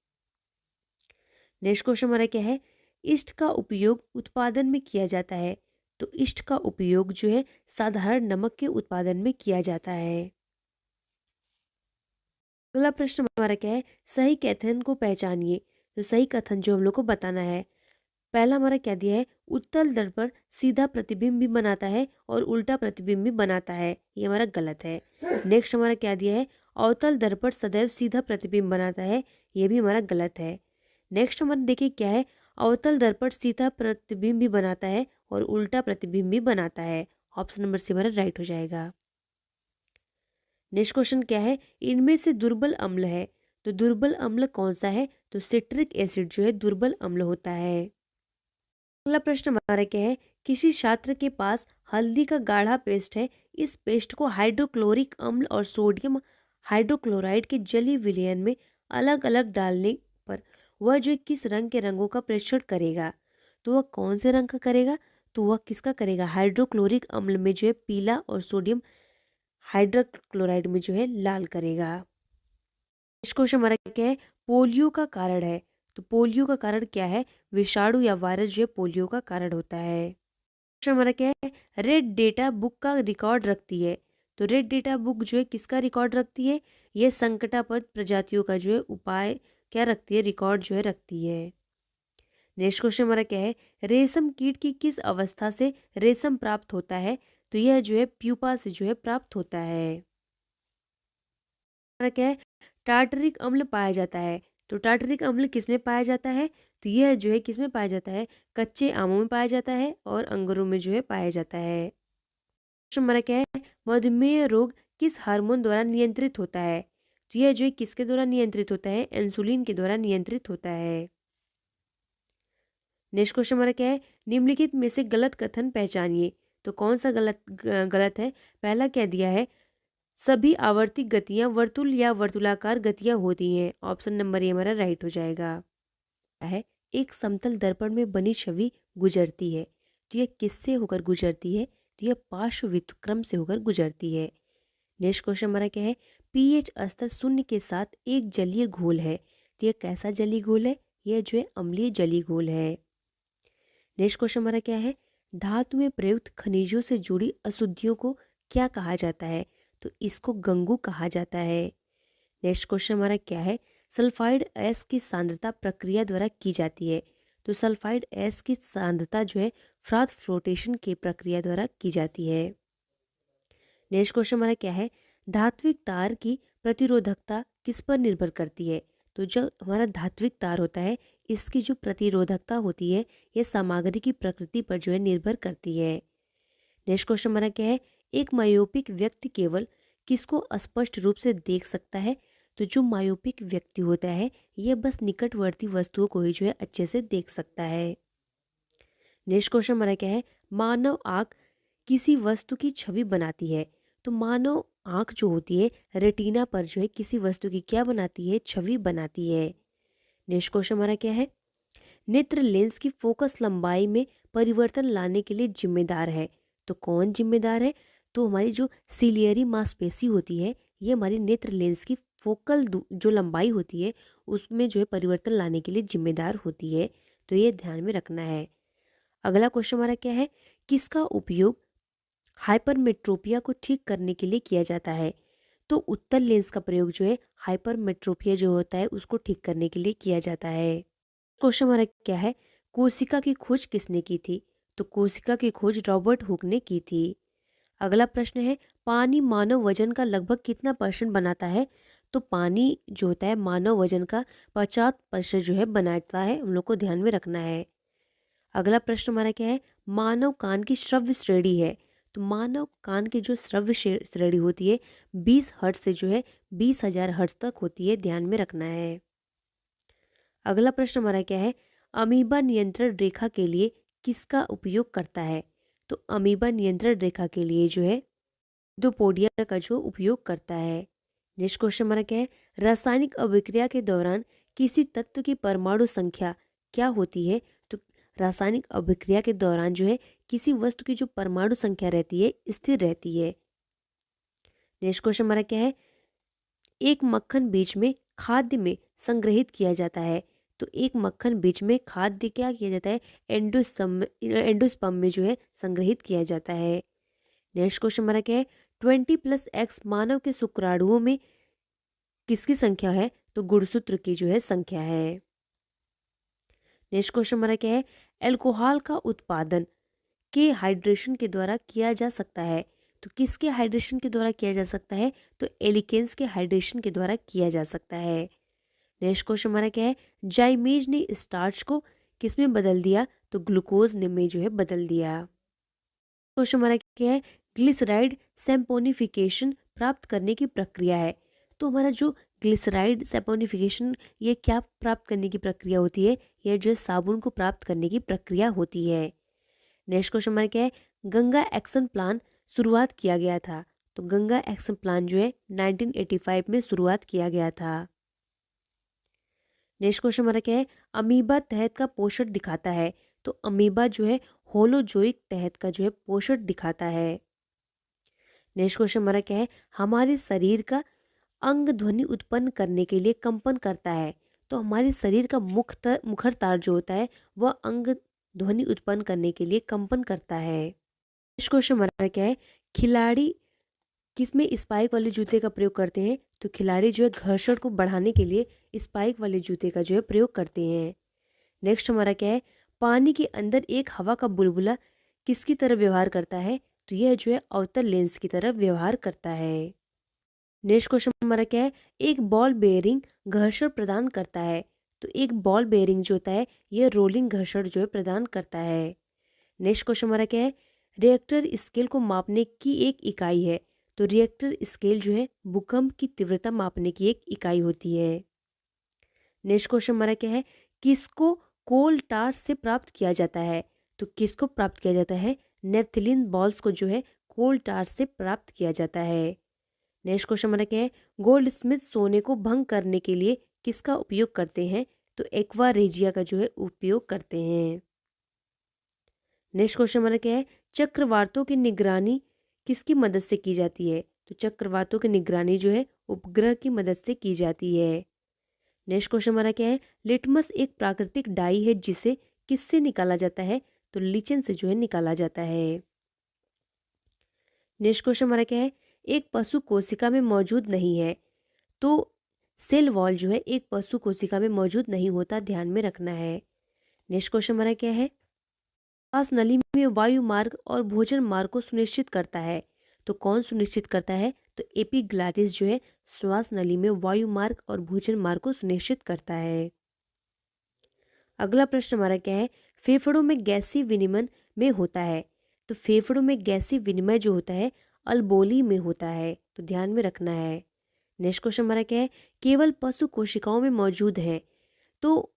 Speaker 1: नेक्स्ट क्वेश्चन हमारा क्या है? ईस्ट का उपयोग उत्पादन में किया जाता है। तो ईस्ट का उपयोग जो है साधारण नमक के उत्पादन में किया जाता है। अगला प्रश्न हमारा क्या है? सही कथन को पहचानिए। तो सही कथन जो हम लोग को बताना है। पहला हमारा क्या दिया है? उत्तल दर्पण सीधा प्रतिबिंब भी बनाता है और उल्टा प्रतिबिंब भी बनाता है। ये हमारा गलत है। नेक्स्ट हमारा क्या दिया है? अवतल दर्पण सदैव सीधा प्रतिबिंब बनाता है। ये भी हमारा गलत है। नेक्स्ट हमारा देखिए क्या है? अवतल दर्पण सीधा प्रतिबिंब भी बनाता है और उल्टा प्रतिबिंब भी बनाता है। ऑप्शन नंबर सी हमारा राइट हो जाएगा। नेक्स्ट क्वेश्चन क्या है? इनमें से दुर्बल अम्ल है। तो दुर्बल अम्ल कौन सा है? तो सिट्रिक एसिड जो है दुर्बल अम्ल होता है। अगला प्रश्न हमारा क्या है? किसी छात्र के पास हल्दी का गाढ़ा पेस्ट है। इस पेस्ट को हाइड्रोक्लोरिक अम्ल और सोडियम हाइड्रोक्लोराइड के जलीय विलयन में अलग अलग डालने पर वह जो किस रंग के रंगों का परीक्षण करेगा? तो वह कौन से रंग का करेगा? तो वह किसका करेगा? हाइड्रोक्लोरिक अम्ल में जो है पीला और सोडियम हाइड्रोक्लोराइड में जो है लाल करेगा। नेक्स्ट क्वेश्चन हमारा क्या है? पोलियो का कारण है। तो पोलियो का कारण क्या है? विषाणु या वायरस जो है पोलियो का कारण होता है। क्वेश्चन हमारा क्या है? रेड डेटा बुक का रिकॉर्ड रखती है। तो रेड डेटा बुक जो है किसका रिकॉर्ड रखती है? ये संकटापद प्रजातियों का जो है उपाय क्या रखती है? रिकॉर्ड जो है रखती है। नेक्स्ट क्वेश्चन हमारा क्या है? रेशम कीट की किस अवस्था से रेशम प्राप्त होता है? तो यह जो है प्यूपा से जो है प्राप्त होता है। हमारा क्या है? टार्टरिक अम्ल पाया जाता है। तो टार्टरिक अम्ल किसमें पाया जाता है? तो यह जो है किसमें पाया जाता है? कच्चे आमों में पाया जाता है और अंगूरों में जो है पाया जाता है। क्वेश्चन हमारा क्या है? मधुमेह रोग किस हार्मोन द्वारा नियंत्रित होता है? तो यह जो है किसके द्वारा नियंत्रित होता है? इंसुलिन के द्वारा नियंत्रित होता है। नेक्स्ट क्वेश्चन हमारा क्या है? निम्नलिखित में से गलत कथन पहचानिए। तो कौन सा गलत है? पहला क्या दिया है? सभी आवर्ती गतियां वर्तुल या वर्तुलाकार गतियां होती हैं। ऑप्शन नंबर ए हमारा राइट हो जाएगा। है एक समतल दर्पण में बनी छवि गुजरती है। तो यह किससे होकर गुजरती है? तो यह पार्श्व व्युत्क्रम से होकर गुजरती है। नेक्स्ट क्वेश्चन हमारा क्या है? पीएच स्तर 0 के साथ एक जलीय घोल है। तो यह कैसा जलीय घोल है? यह जो है अम्लीय जलीय घोल है। नेक्स्ट क्वेश्चन हमारा क्या है? धातु में प्रयुक्त खनिजों से जुड़ी अशुद्धियों को क्या कहा जाता है? तो इसको गंगू कहा जाता है। नेक्स्ट क्वेश्चन हमारा क्या है? सल्फाइड एस की सांद्रता प्रक्रिया द्वारा की जाती है। तो सल्फाइड एस की सांद्रता जो है फ्रॉथ फ्लोटेशन की प्रक्रिया द्वारा की जाती है। नेक्स्ट क्वेश्चन हमारा क्या है? धात्विक तार की प्रतिरोधकता किस पर निर्भर करती है? तो जो हमारा धात्विक तार होता है इसकी जो प्रतिरोधकता होती है यह सामग्री की प्रकृति पर जो है निर्भर करती है। नेक्स्ट क्वेश्चन हमारा क्या है? एक मायोपिक व्यक्ति केवल किसको स्पष्ट रूप से देख सकता है? तो जो मायोपिक व्यक्ति होता है यह बस निकटवर्ती वस्तुओं को ही जो है अच्छे से देख सकता है। नेक्स्ट क्वेश्चन हमारा क्या है? मानव आँख किसी वस्तु की छवि बनाती है। तो मानव आँख जो होती है रेटिना पर जो है किसी वस्तु की क्या बनाती है? छवि बनाती है। नेक्स्ट क्वेश्चन हमारा क्या है? नेत्र लेंस की फोकस लंबाई में परिवर्तन लाने के लिए जिम्मेदार है। तो कौन जिम्मेदार है? तो हमारी जो सिलियरी मांसपेशी होती है ये हमारी नेत्र लेंस की फोकल जो लंबाई होती है उसमें जो है परिवर्तन लाने के लिए जिम्मेदार होती है। तो ये ध्यान में रखना है। अगला क्वेश्चन हमारा क्या है? किसका उपयोग हाइपरमेट्रोपिया को ठीक करने के लिए किया जाता है? तो उत्तल लेंस का प्रयोग जो है हाइपरमेट्रोपिया जो होता है उसको ठीक करने के लिए किया जाता है। क्वेश्चन हमारा क्या है? कोशिका की खोज किसने की थी? तो कोशिका की खोज रॉबर्ट हुक ने की थी। अगला प्रश्न है पानी मानव वजन का लगभग कितना % बनाता है? तो पानी जो होता है मानव वजन का 50% जो है बनाता है। हम लोग को ध्यान में रखना है। अगला प्रश्न हमारा क्या है? मानव कान की श्रव्य श्रेणी है। तो मानव कान की जो श्रव्य श्रेणी होती है 20 हर्ट्ज से जो है 20,000 हर्ट्ज तक होती है। ध्यान में रखना है। अगला प्रश्न हमारा क्या है? अमीबा नियंत्रण रेखा के लिए किसका उपयोग करता है? तो अमीबा नियंत्रण रेखा के लिए जो है दोपोडिया का जो उपयोग करता है। नेक्स्ट क्वेश्चन हमारा क्या है? रासायनिक अभिक्रिया के दौरान किसी तत्व की परमाणु संख्या क्या होती है? तो रासायनिक अभिक्रिया के दौरान जो है किसी वस्तु की जो परमाणु संख्या रहती है स्थिर रहती है। नेक्स्ट क्वेश्चन हमारा क्या है? एक मक्खन बीज में खाद्य में संग्रहित किया जाता है। तो एक मक्खन बीज में खाद्य क्या किया जाता है? एंडोस्पर्म में जो है संग्रहित किया जाता है। नेक्स्ट क्वेश्चन हमारा क्या है? 20+X मानव के शुक्राणुओं में किसकी संख्या है? तो गुणसूत्र की जो है संख्या है। नेक्स्ट क्वेश्चन हमारा क्या है? अल्कोहल का उत्पादन के हाइड्रेशन के द्वारा किया जा सकता है। तो किसके हाइड्रेशन के द्वारा किया जा सकता है? तो एलिकेन्स के हाइड्रेशन के द्वारा किया जा सकता है। नेक्स्ट क्वेश्चन हमारा क्या है? जाइमेज ने स्टार्च को किस में बदल दिया? तो ग्लूकोज में जो है बदल दिया। क्वेश्चन हमारा क्या है? ग्लिसराइड सैम्पोनिफिकेशन प्राप्त करने की प्रक्रिया है। तो हमारा जो ग्लिसराइड सैम्पोनिफिकेशन ये क्या प्राप्त करने की प्रक्रिया होती है? यह जो है साबुन को प्राप्त करने की प्रक्रिया होती है। नेक्स्ट क्वेश्चन हमारा क्या है? गंगा एक्शन प्लान शुरुआत किया गया था। तो गंगा एक्शन प्लान जो है 1985 में शुरुआत किया गया था। नेक्स्ट क्वेश्चन हमारा क्या है? अमीबा तहत का पोषण दिखाता है। तो अमीबा जो है होलोजोइक तहत का जो है पोषण दिखाता है। नेक्स्ट क्वेश्चन हमारा क्या है? हमारे शरीर का अंग ध्वनि उत्पन्न करने के लिए कंपन करता है। तो हमारे शरीर का मुखर तार जो होता है वह अंग ध्वनि उत्पन्न करने के लिए कंपन करता है। नेक्स्ट क्वेश्चन हमारा क्या है? खिलाड़ी किसमें स्पाइक वाले जूते का प्रयोग करते हैं? तो खिलाड़ी जो है घर्षण को बढ़ाने के लिए स्पाइक वाले जूते का जो है प्रयोग करते हैं। नेक्स्ट हमारा क्या है? पानी के अंदर एक हवा का बुलबुला किसकी तरह व्यवहार करता है? तो यह जो है अवतल लेंस की तरह व्यवहार करता है। नेक्स्ट क्वेश्चन हमारा क्या है? एक बॉल बेयरिंग घर्षण प्रदान करता है। तो एक बॉल बेयरिंग जो होता है यह रोलिंग घर्षण जो है प्रदान करता है। नेक्स्ट क्वेश्चन हमारा क्या है? रिएक्टर स्केल को मापने की एक इकाई है। तो रिएक्टर स्केल जो है भूकंप की तीव्रता मापने की एक इकाई होती है। नेक्स्ट क्वेश्चन हमारा क्या है? किसको कोल टार से प्राप्त किया जाता है? तो किसको प्राप्त किया जाता है? नेफ्थलीन बॉल्स को जो है कोल टार से प्राप्त किया जाता है। नेक्स्ट क्वेश्चन हमारा क्या है? गोल्ड स्मिथ सोने को भंग करने के लिए किसका उपयोग करते हैं? तो एक्वा रेजिया का जो है उपयोग करते हैं। नेक्स्ट क्वेश्चन हमारा क्या है? चक्रवातों की निगरानी किसकी मदद से की जाती है? तो चक्रवातों की निगरानी जो है उपग्रह की मदद से की जाती है। नेक्स्ट क्वेश्चन हमारा क्या है, लिटमस एक प्राकृतिक डाई है जिसे किससे निकाला जाता है, तो लीचेन से जो है निकाला जाता है। नेक्स्ट क्वेश्चन हमारा क्या है, एक पशु कोशिका में मौजूद नहीं है, तो सेल वॉल जो है एक पशु कोशिका में मौजूद नहीं होता, ध्यान में रखना है। नेक्स्ट क्वेश्चन हमारा क्या है, श्वास नली में वायु मार्ग और भोजन मार्ग को सुनिश्चित करता है, तो कौन सुनिश्चित करता है, तो एपिग्लॉटिस जो है श्वास नली में वायु मार्ग और भोजन मार्ग को सुनिश्चित करता है। अगला प्रश्न हमारा क्या है, फेफड़ों में गैसीय विनिमय में होता है, तो फेफड़ों में गैसीय विनिमय जो होता है अल्बोली में होता है, तो ध्यान में रखना है। नेक्स्ट क्वेश्चन हमारा क्या है, केवल पशु कोशिकाओं में मौजूद है, तो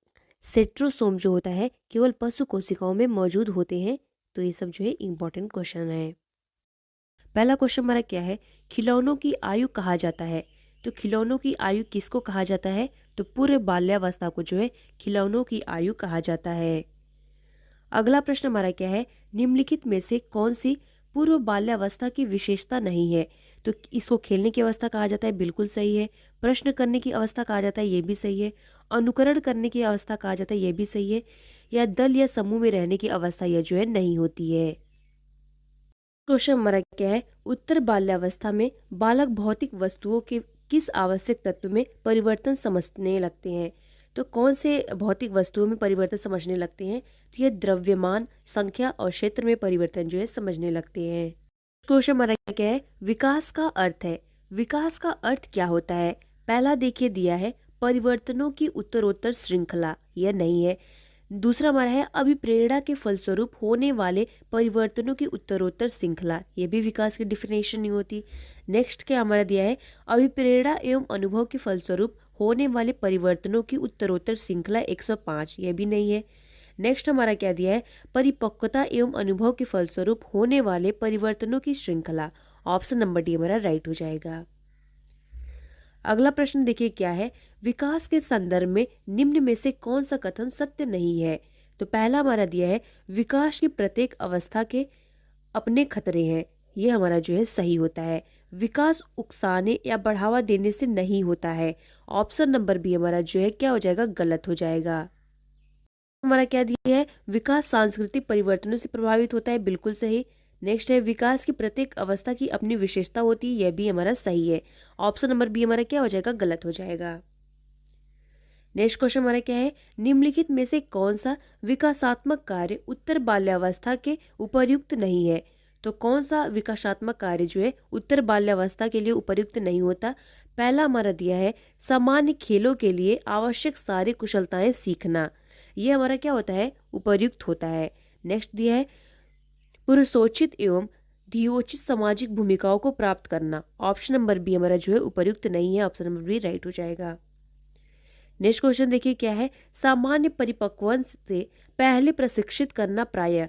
Speaker 1: सेट्रोसोम जो होता है केवल पशु कोशिकाओं में मौजूद होते हैं, तो ये सब जो है इंपॉर्टेंट क्वेश्चन है। पहला क्वेश्चन हमारा क्या है, खिलौनों की आयु कहा जाता है, तो खिलौनों की आयु किसको कहा जाता है, तो पूर्व बाल्यावस्था को जो है खिलौनों की आयु कहा जाता है। अगला प्रश्न हमारा क्या है, निम्नलिखित में से कौन सी पूर्व बाल्यावस्था की विशेषता नहीं है, तो इसको खेलने की अवस्था कहा जाता है, बिल्कुल सही है। प्रश्न करने की अवस्था कहा जाता है, ये भी सही है। अनुकरण करने की अवस्था कहा जाता है, ये भी सही है। या दल या समूह में रहने की अवस्था यह जो है नहीं होती है। क्वेश्चन हमारा क्या है, उत्तर बाल्यावस्था में बालक भौतिक वस्तुओं के किस आवश्यक तत्व में परिवर्तन समझने लगते हैं, तो कौन से भौतिक वस्तुओं में परिवर्तन समझने लगते हैं, तो यह द्रव्यमान, संख्या और क्षेत्र में परिवर्तन जो है समझने लगते हैं। क्वेश्चन हमारा क्या है, विकास का अर्थ है, विकास का अर्थ क्या होता है, पहला देखिए दिया है परिवर्तनों की उत्तरोत्तर श्रृंखला, यह नहीं है। दूसरा हमारा है अभिप्रेरणा के फलस्वरूप होने वाले परिवर्तनों की उत्तरोत्तर श्रृंखला, ये भी विकास की डिफिनेशन नहीं होती। नेक्स्ट क्या हमारा दिया है, अभिप्रेरणा एवं अनुभव के फलस्वरूप होने वाले परिवर्तनों की उत्तरोत्तर श्रृंखला 105, ये भी नहीं है। नेक्स्ट हमारा क्या दिया है, परिपक्वता एवं अनुभव के फलस्वरूप होने वाले परिवर्तनों की श्रृंखला, ऑप्शन नंबर डी हमारा राइट हो जाएगा। अगला प्रश्न देखिए क्या है, विकास के संदर्भ में निम्न में से कौन सा कथन सत्य नहीं है, तो पहला हमारा दिया है विकास की प्रत्येक अवस्था के अपने खतरे हैं, ये हमारा जो है सही होता है। विकास उकसाने या बढ़ावा देने से नहीं होता है, ऑप्शन नंबर बी हमारा जो है क्या हो जाएगा, गलत हो जाएगा। हमारा क्या दिया है, विकास सांस्कृतिक परिवर्तनों से प्रभावित होता है, बिल्कुल सही। नेक्स्ट है विकास की प्रत्येक अवस्था की अपनी विशेषता होती है, यह भी हमारा सही है। ऑप्शन नंबर बी हमारा क्या हो जाएगा, गलत हो जाएगा। नेक्स्ट क्वेश्चन हमारा क्या है, निम्नलिखित में से कौन सा विकासात्मक कार्य उत्तर बाल्यावस्था के उपर्युक्त नहीं है, तो कौन सा विकासात्मक कार्य जो है उत्तर बाल्यावस्था के लिए उपर्युक्त नहीं होता, पहला हमारा दिया है सामान्य खेलों के लिए आवश्यक सारी कुशलताएं सीखना, यह हमारा क्या होता है, उपर्युक्त होता है। नेक्स्ट दिया है पुरुषोचित एवं धियोचित सामाजिक भूमिकाओं को प्राप्त करना, ऑप्शन नंबर बी हमारा जो है उपर्युक्त नहीं है, ऑप्शन नंबर बी राइट हो जाएगा। नेक्स्ट क्वेश्चन देखिए क्या है, सामान्य परिपक्वन से पहले प्रशिक्षित करना प्रायः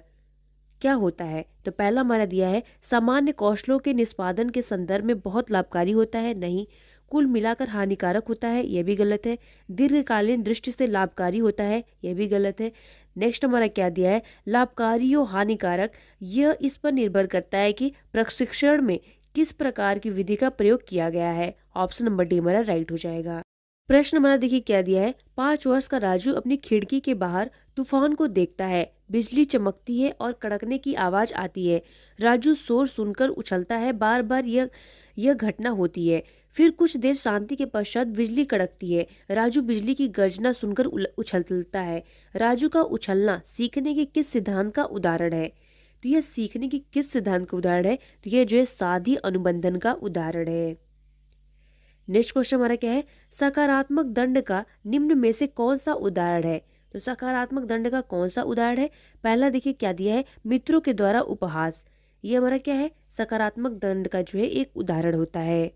Speaker 1: क्या होता है, तो पहला हमारा दिया है सामान्य कौशलों के निष्पादन के संदर्भ में बहुत लाभकारी होता है, नहीं। कुल मिलाकर हानिकारक होता है, यह भी गलत है। दीर्घकालीन दृष्टि से लाभकारी होता है, यह भी गलत है। नेक्स्ट हमारा क्या दिया है, लाभकारी और हानिकारक, यह इस पर निर्भर करता है कि प्रशिक्षण में किस प्रकार की विधि का प्रयोग किया गया है, ऑप्शन नंबर डी हमारा राइट हो जाएगा। प्रश्न हमारा देखिए क्या दिया है, 5 वर्ष का राजू अपनी खिड़की के बाहर तूफान को देखता है, बिजली चमकती है और कड़कने की आवाज आती है। राजू शोर सुनकर उछलता है, बार बार यह घटना होती है। फिर कुछ देर शांति के पश्चात बिजली कड़कती है। राजू बिजली की गर्जना सुनकर उछलता है। राजू का उछलना सीखने के किस सिद्धांत का उदाहरण है, तो यह सीखने की किस सिद्धांत का उदाहरण है, तो यह जो है साधी अनुबंधन का उदाहरण है। नेक्स्ट क्वेश्चन हमारा क्या है, सकारात्मक दंड का निम्न में से कौन सा उदाहरण है, तो सकारात्मक दंड का कौन सा उदाहरण है, पहला देखिए क्या दिया है, मित्रों के द्वारा उपहास, ये हमारा क्या है, सकारात्मक दंड का जो है एक उदाहरण होता है।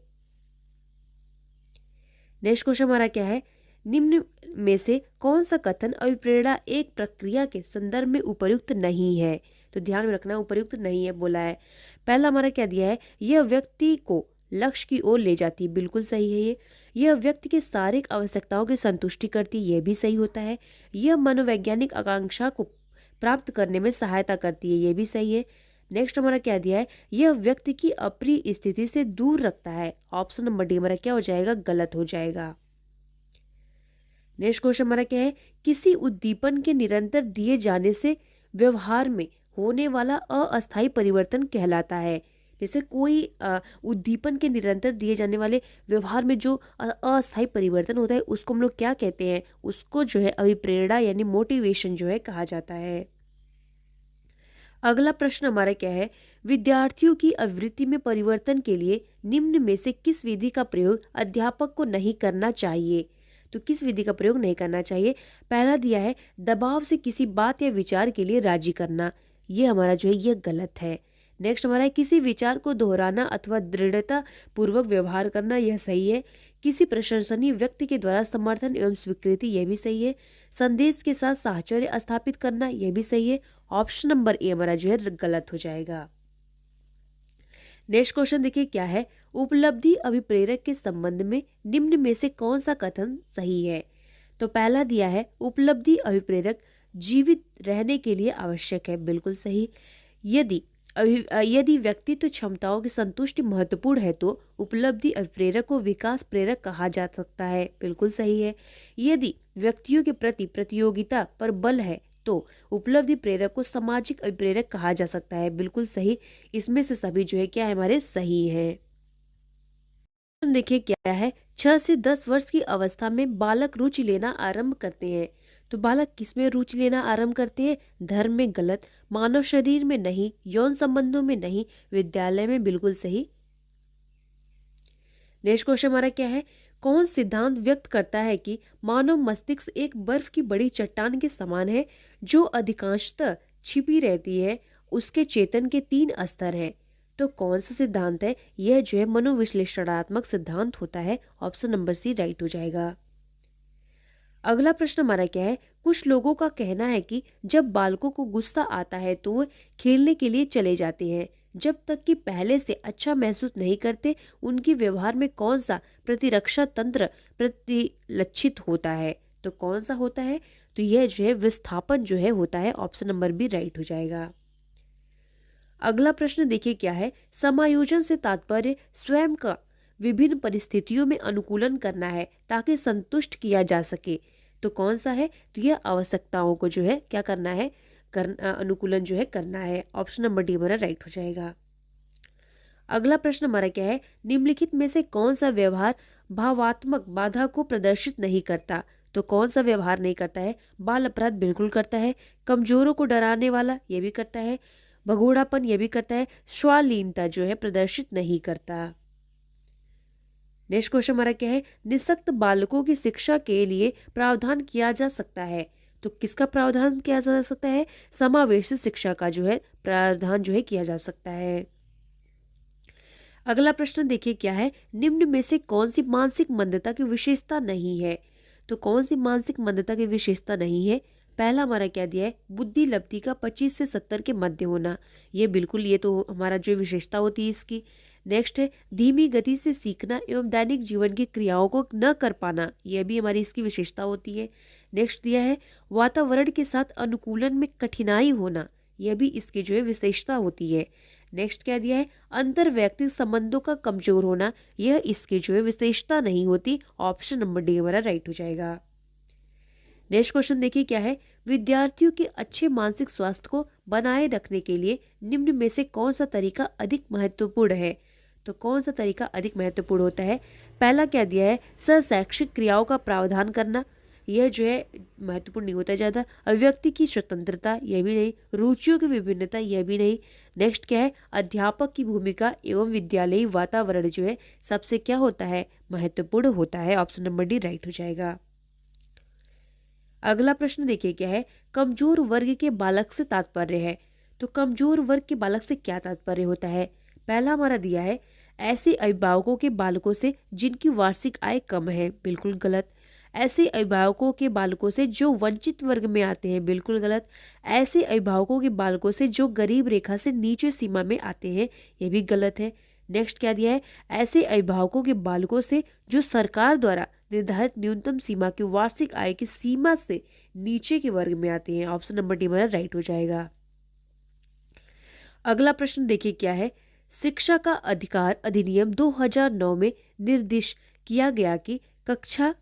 Speaker 1: नेक्स्ट क्वेश्चन हमारा क्या है, निम्न में से कौन सा कथन अभिप्रेरणा एक प्रक्रिया के संदर्भ में उपयुक्त नहीं है, तो ध्यान में रखना उपयुक्त नहीं है बोला है। पहला हमारा क्या दिया है, यह व्यक्ति को लक्ष्य की ओर ले जाती है, बिल्कुल सही है। यह व्यक्ति के शारीरिक आवश्यकताओं की संतुष्टि करती है, यह भी सही होता है। यह मनोवैज्ञानिक आकांक्षा को प्राप्त करने में सहायता करती है, यह भी सही है। नेक्स्ट हमारा क्या दिया है, यह व्यक्ति की अप्रिय स्थिति से दूर रखता है। ऑप्शन नंबर डी हमारा क्या हो जाएगा, गलत हो जाएगा। नेक्स्ट क्वेश्चन हमारा क्या है, किसी उद्दीपन के निरंतर दिए जाने से व्यवहार में होने वाला अस्थायी परिवर्तन कहलाता है। जैसे कोई उद्दीपन के निरंतर दिए जाने वाले व्यवहार में जो अस्थायी परिवर्तन होता है उसको हम लोग क्या कहते हैं, उसको जो है अभिप्रेरणा यानी मोटिवेशन जो है कहा जाता है। अगला प्रश्न हमारा क्या है, विद्यार्थियों की आवृत्ति में परिवर्तन के लिए निम्न में से किस विधि का प्रयोग अध्यापक को नहीं करना चाहिए। तो किस विधि का प्रयोग नहीं करना चाहिए, पहला दिया है दबाव से किसी बात या विचार के लिए राजी करना, ये हमारा जो है ये गलत है। नेक्स्ट हमारा है किसी विचार को दोहराना अथवा दृढ़ता पूर्वक व्यवहार करना, यह सही है। किसी प्रशंसनीय व्यक्ति के द्वारा समर्थन एवं स्वीकृति, यह भी सही है। संदेश के साथ साहचर्य स्थापित करना, यह भी सही है। ऑप्शन नंबर ए हमारा जो है गलत हो जाएगा। नेक्स्ट क्वेश्चन देखिए क्या है, उपलब्धि अभिप्रेरक के संबंध में निम्न में से कौन सा कथन सही है। तो पहला दिया है उपलब्धि अभिप्रेरक जीवित रहने के लिए आवश्यक है, बिल्कुल सही। यदि व्यक्तित्व क्षमताओं की संतुष्टि महत्वपूर्ण है तो उपलब्धि अभिप्रेरक को विकास प्रेरक कहा जा सकता है, बिल्कुल सही है। यदि व्यक्तियों के प्रति प्रतियोगिता पर बल है तो उपलब्धि प्रेरक को सामाजिक अभिप्रेरक कहा जा सकता है, बिल्कुल सही। इसमें से सभी जो है क्या है हमारे सही है। देखिए क्या है, 6 से 10 वर्ष की अवस्था में बालक रुचि लेना आरंभ करते हैं। तो बालक किसमें रुचि लेना आरंभ करते हैं, धर्म में गलत, मानव शरीर में नहीं, यौन संबंधों में नहीं, विद्यालय में, बिल्कुल सही। नेक्स्ट क्वेश्चन हमारा क्या है, कौन सिद्धांत व्यक्त करता है कि मानव मस्तिष्क एक बर्फ की बड़ी चट्टान के समान है जो अधिकांशतः छिपी रहती है, उसके चेतन के 3 स्तर हैं। तो कौन सा सिद्धांत है, यह जो है मनोविश्लेषणात्मक सिद्धांत होता है। ऑप्शन नंबर सी राइट हो जाएगा। अगला प्रश्न हमारा क्या है, कुछ लोगों का कहना है कि जब बालकों को गुस्सा आता है तो वे खेलने के लिए चले जाते हैं जब तक कि पहले से अच्छा महसूस नहीं करते। उनके व्यवहार में कौन सा प्रतिरक्षा तंत्र प्रतिलक्षित होता है। तो कौन सा होता है, तो यह जो है विस्थापन जो है होता है। ऑप्शन नंबर बी राइट हो जाएगा। अगला प्रश्न देखिए क्या है, समायोजन से तात्पर्य स्वयं का विभिन्न परिस्थितियों में अनुकूलन करना है ताकि संतुष्ट किया जा सके। तो कौन सा है, तो यह आवश्यकताओं को जो है क्या करना है, अनुकूलन जो है करना है। ऑप्शन नंबर डी हमारा राइट हो जाएगा। अगला प्रश्न हमारा क्या है, निम्नलिखित में से कौन सा व्यवहार भावात्मक बाधा को प्रदर्शित नहीं करता। तो कौन सा व्यवहार नहीं करता है, बाल अपराध बिल्कुल करता है, कमजोरों को डराने वाला ये भी करता है, भगोड़ापन ये भी करता है, स्वालीनता जो है प्रदर्शित नहीं करता। नेक्स्ट क्वेश्चन हमारा क्या है, निःशक्त बालकों की शिक्षा के लिए प्रावधान किया जा सकता है। तो किसका प्रावधान किया जा सकता है, समावेशी शिक्षा का जो है प्रावधान जो है किया जा सकता है। अगला प्रश्न देखिए क्या है, निम्न में से कौन सी मानसिक मंदता की विशेषता नहीं है। तो कौन सी मानसिक मंदता की विशेषता नहीं है, पहला हमारा क्या दिया है, बुद्धि लब्धि का 25 से 70 के मध्य होना, ये बिल्कुल ये तो हमारा जो विशेषता होती है इसकी। नेक्स्ट है धीमी गति से सीखना एवं दैनिक जीवन की क्रियाओं को न कर पाना, यह भी हमारी इसकी विशेषता होती है। नेक्स्ट दिया है वातावरण के साथ अनुकूलन में कठिनाई होना, यह भी इसकी जो है विशेषता होती है। नेक्स्ट क्या दिया है, अंतर व्यक्तिगत संबंधों का कमजोर होना, यह इसकी जो है विशेषता नहीं होती। ऑप्शन नंबर डी हमारा राइट हो जाएगा। नेक्स्ट क्वेश्चन देखिए क्या है, विद्यार्थियों के अच्छे मानसिक स्वास्थ्य को बनाए रखने के लिए निम्न में से कौन सा तरीका अधिक महत्वपूर्ण है। तो कौन सा तरीका अधिक महत्वपूर्ण होता है, पहला क्या दिया है, सहशैक्षिक क्रियाओं का प्रावधान करना, यह जो है महत्वपूर्ण नहीं होता ज़्यादा। अभिव्यक्ति की स्वतंत्रता, यह भी नहीं। रुचियों की विभिन्नता, यह भी नहीं। नेक्स्ट क्या है, अध्यापक की भूमिका एवं विद्यालयी वातावरण जो है सबसे क्या होता है, महत्वपूर्ण होता है। ऑप्शन नंबर डी राइट हो जाएगा। अगला प्रश्न देखिए क्या है, कमजोर वर्ग के बालक से तात्पर्य है। तो कमजोर वर्ग के बालक से क्या तात्पर्य होता है, पहला हमारा दिया है ऐसे अभिभावकों के बालकों से जिनकी वार्षिक आय कम है, बिल्कुल गलत। ऐसे अभिभावकों के बालकों से जो वंचित वर्ग में आते हैं, बिल्कुल गलत। ऐसे अभिभावकों के बालकों से जो गरीब रेखा से नीचे सीमा में आते हैं, यह भी गलत है। नेक्स्ट क्या दिया है, ऐसे अभिभावकों के बालकों से जो सरकार द्वारा निर्धारित न्यूनतम सीमा की वार्षिक आय की सीमा से नीचे के वर्ग में आते हैं। ऑप्शन नंबर डी हमारा राइट हो जाएगा। अगला प्रश्न देखिए क्या है। शिक्षा का अधिकार अधिनियम 2009 में निर्दिष्ट किया गया कि कक्षा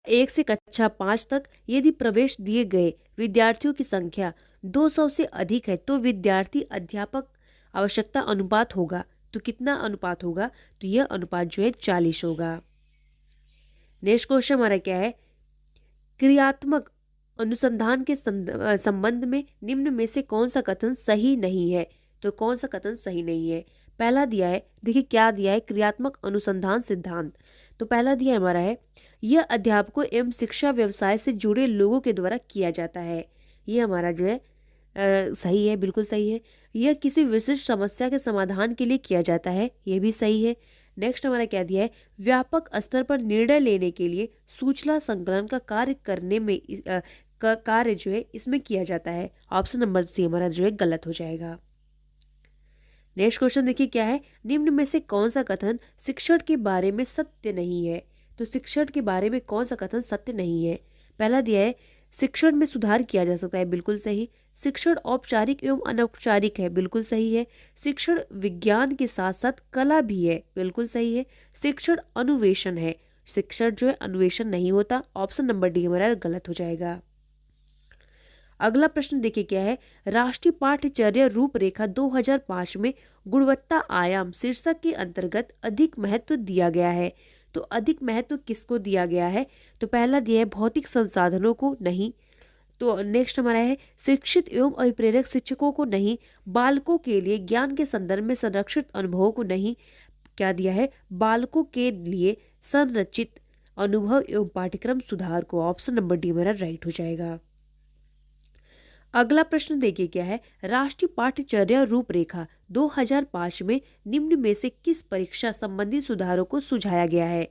Speaker 1: 1 से कक्षा 5 तक यदि प्रवेश दिए गए विद्यार्थियों की संख्या 200 से अधिक है तो विद्यार्थी अध्यापक आवश्यकता अनुपात होगा। तो कितना अनुपात होगा? तो यह अनुपात जो है 40 होगा। नेक्स्ट क्वेश्चन हमारा क्या है। क्रियात्मक अनुसंधान के संबंध में निम्न में से कौन सा कथन सही नहीं है? तो कौन सा कथन सही नहीं है? पहला दिया है, देखिए क्या दिया है, क्रियात्मक अनुसंधान सिद्धांत। तो पहला दिया हमारा है, यह अध्यापकों एवं शिक्षा व्यवसाय से जुड़े लोगों के द्वारा किया जाता है। ये हमारा जो है सही है, बिल्कुल सही है। यह किसी विशिष्ट समस्या के समाधान के लिए किया जाता है, यह भी सही है। नेक्स्ट हमारा क्या दिया है, व्यापक स्तर पर निर्णय लेने के लिए सूचना संकलन का कार्य करने में का कार्य जो है इसमें किया जाता है। ऑप्शन नंबर सी हमारा जो है गलत हो जाएगा। नेक्स्ट क्वेश्चन देखिए क्या है, निम्न में से कौन सा कथन शिक्षण के बारे में सत्य नहीं है? तो शिक्षण के बारे में कौन सा कथन सत्य नहीं है? पहला दिया है, शिक्षण में सुधार किया जा सकता है, बिल्कुल सही। शिक्षण औपचारिक एवं अनौपचारिक है, बिल्कुल सही है। शिक्षण विज्ञान के साथ साथ कला भी है, बिल्कुल सही है। शिक्षण अनुवेशन है, शिक्षण जो है अन्वेषण नहीं होता। ऑप्शन नंबर डी हमारा गलत हो जाएगा। अगला प्रश्न देखिए क्या है, राष्ट्रीय पाठ्यचर्या रूपरेखा 2005 में गुणवत्ता आयाम शीर्षक के अंतर्गत अधिक महत्व दिया गया है। तो अधिक महत्व किसको दिया गया है? तो पहला दिया है भौतिक संसाधनों को, नहीं। तो नेक्स्ट हमारा है शिक्षित एवं अभिप्रेरक शिक्षकों को, नहीं। बालकों के लिए ज्ञान के संदर्भ में संरक्षित अनुभवों को, नहीं। क्या दिया है, बालकों के लिए संरचित अनुभव एवं पाठ्यक्रम सुधार को। ऑप्शन नंबर डी मेरा राइट हो जाएगा। अगला प्रश्न देखिए क्या है, राष्ट्रीय पाठ्यचर्या रूपरेखा 2005 में निम्न में से किस परीक्षा संबंधी सुधारों को सुझाया गया है?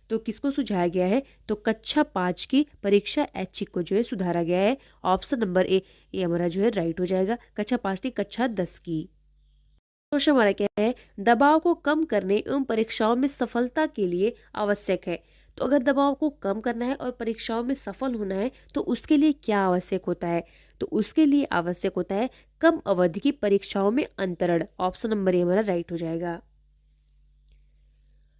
Speaker 1: तो किसको सुझाया गया है? तो कक्षा 5 की परीक्षा ऐच्छिक को जो है सुधारा गया है। ऑप्शन नंबर ए ये हमारा जो है राइट हो जाएगा। कक्षा 5 की कक्षा 10 की। क्वेश्चन हमारा क्या है, दबाव को कम करने एवं परीक्षाओं में सफलता के लिए आवश्यक है। तो अगर दबाव को कम करना है और परीक्षाओं में सफल होना है तो उसके लिए क्या आवश्यक होता है? तो उसके लिए आवश्यक होता है कम अवधि की परीक्षाओं में अंतरण। ऑप्शन नंबर ए हमारा राइट हो जाएगा।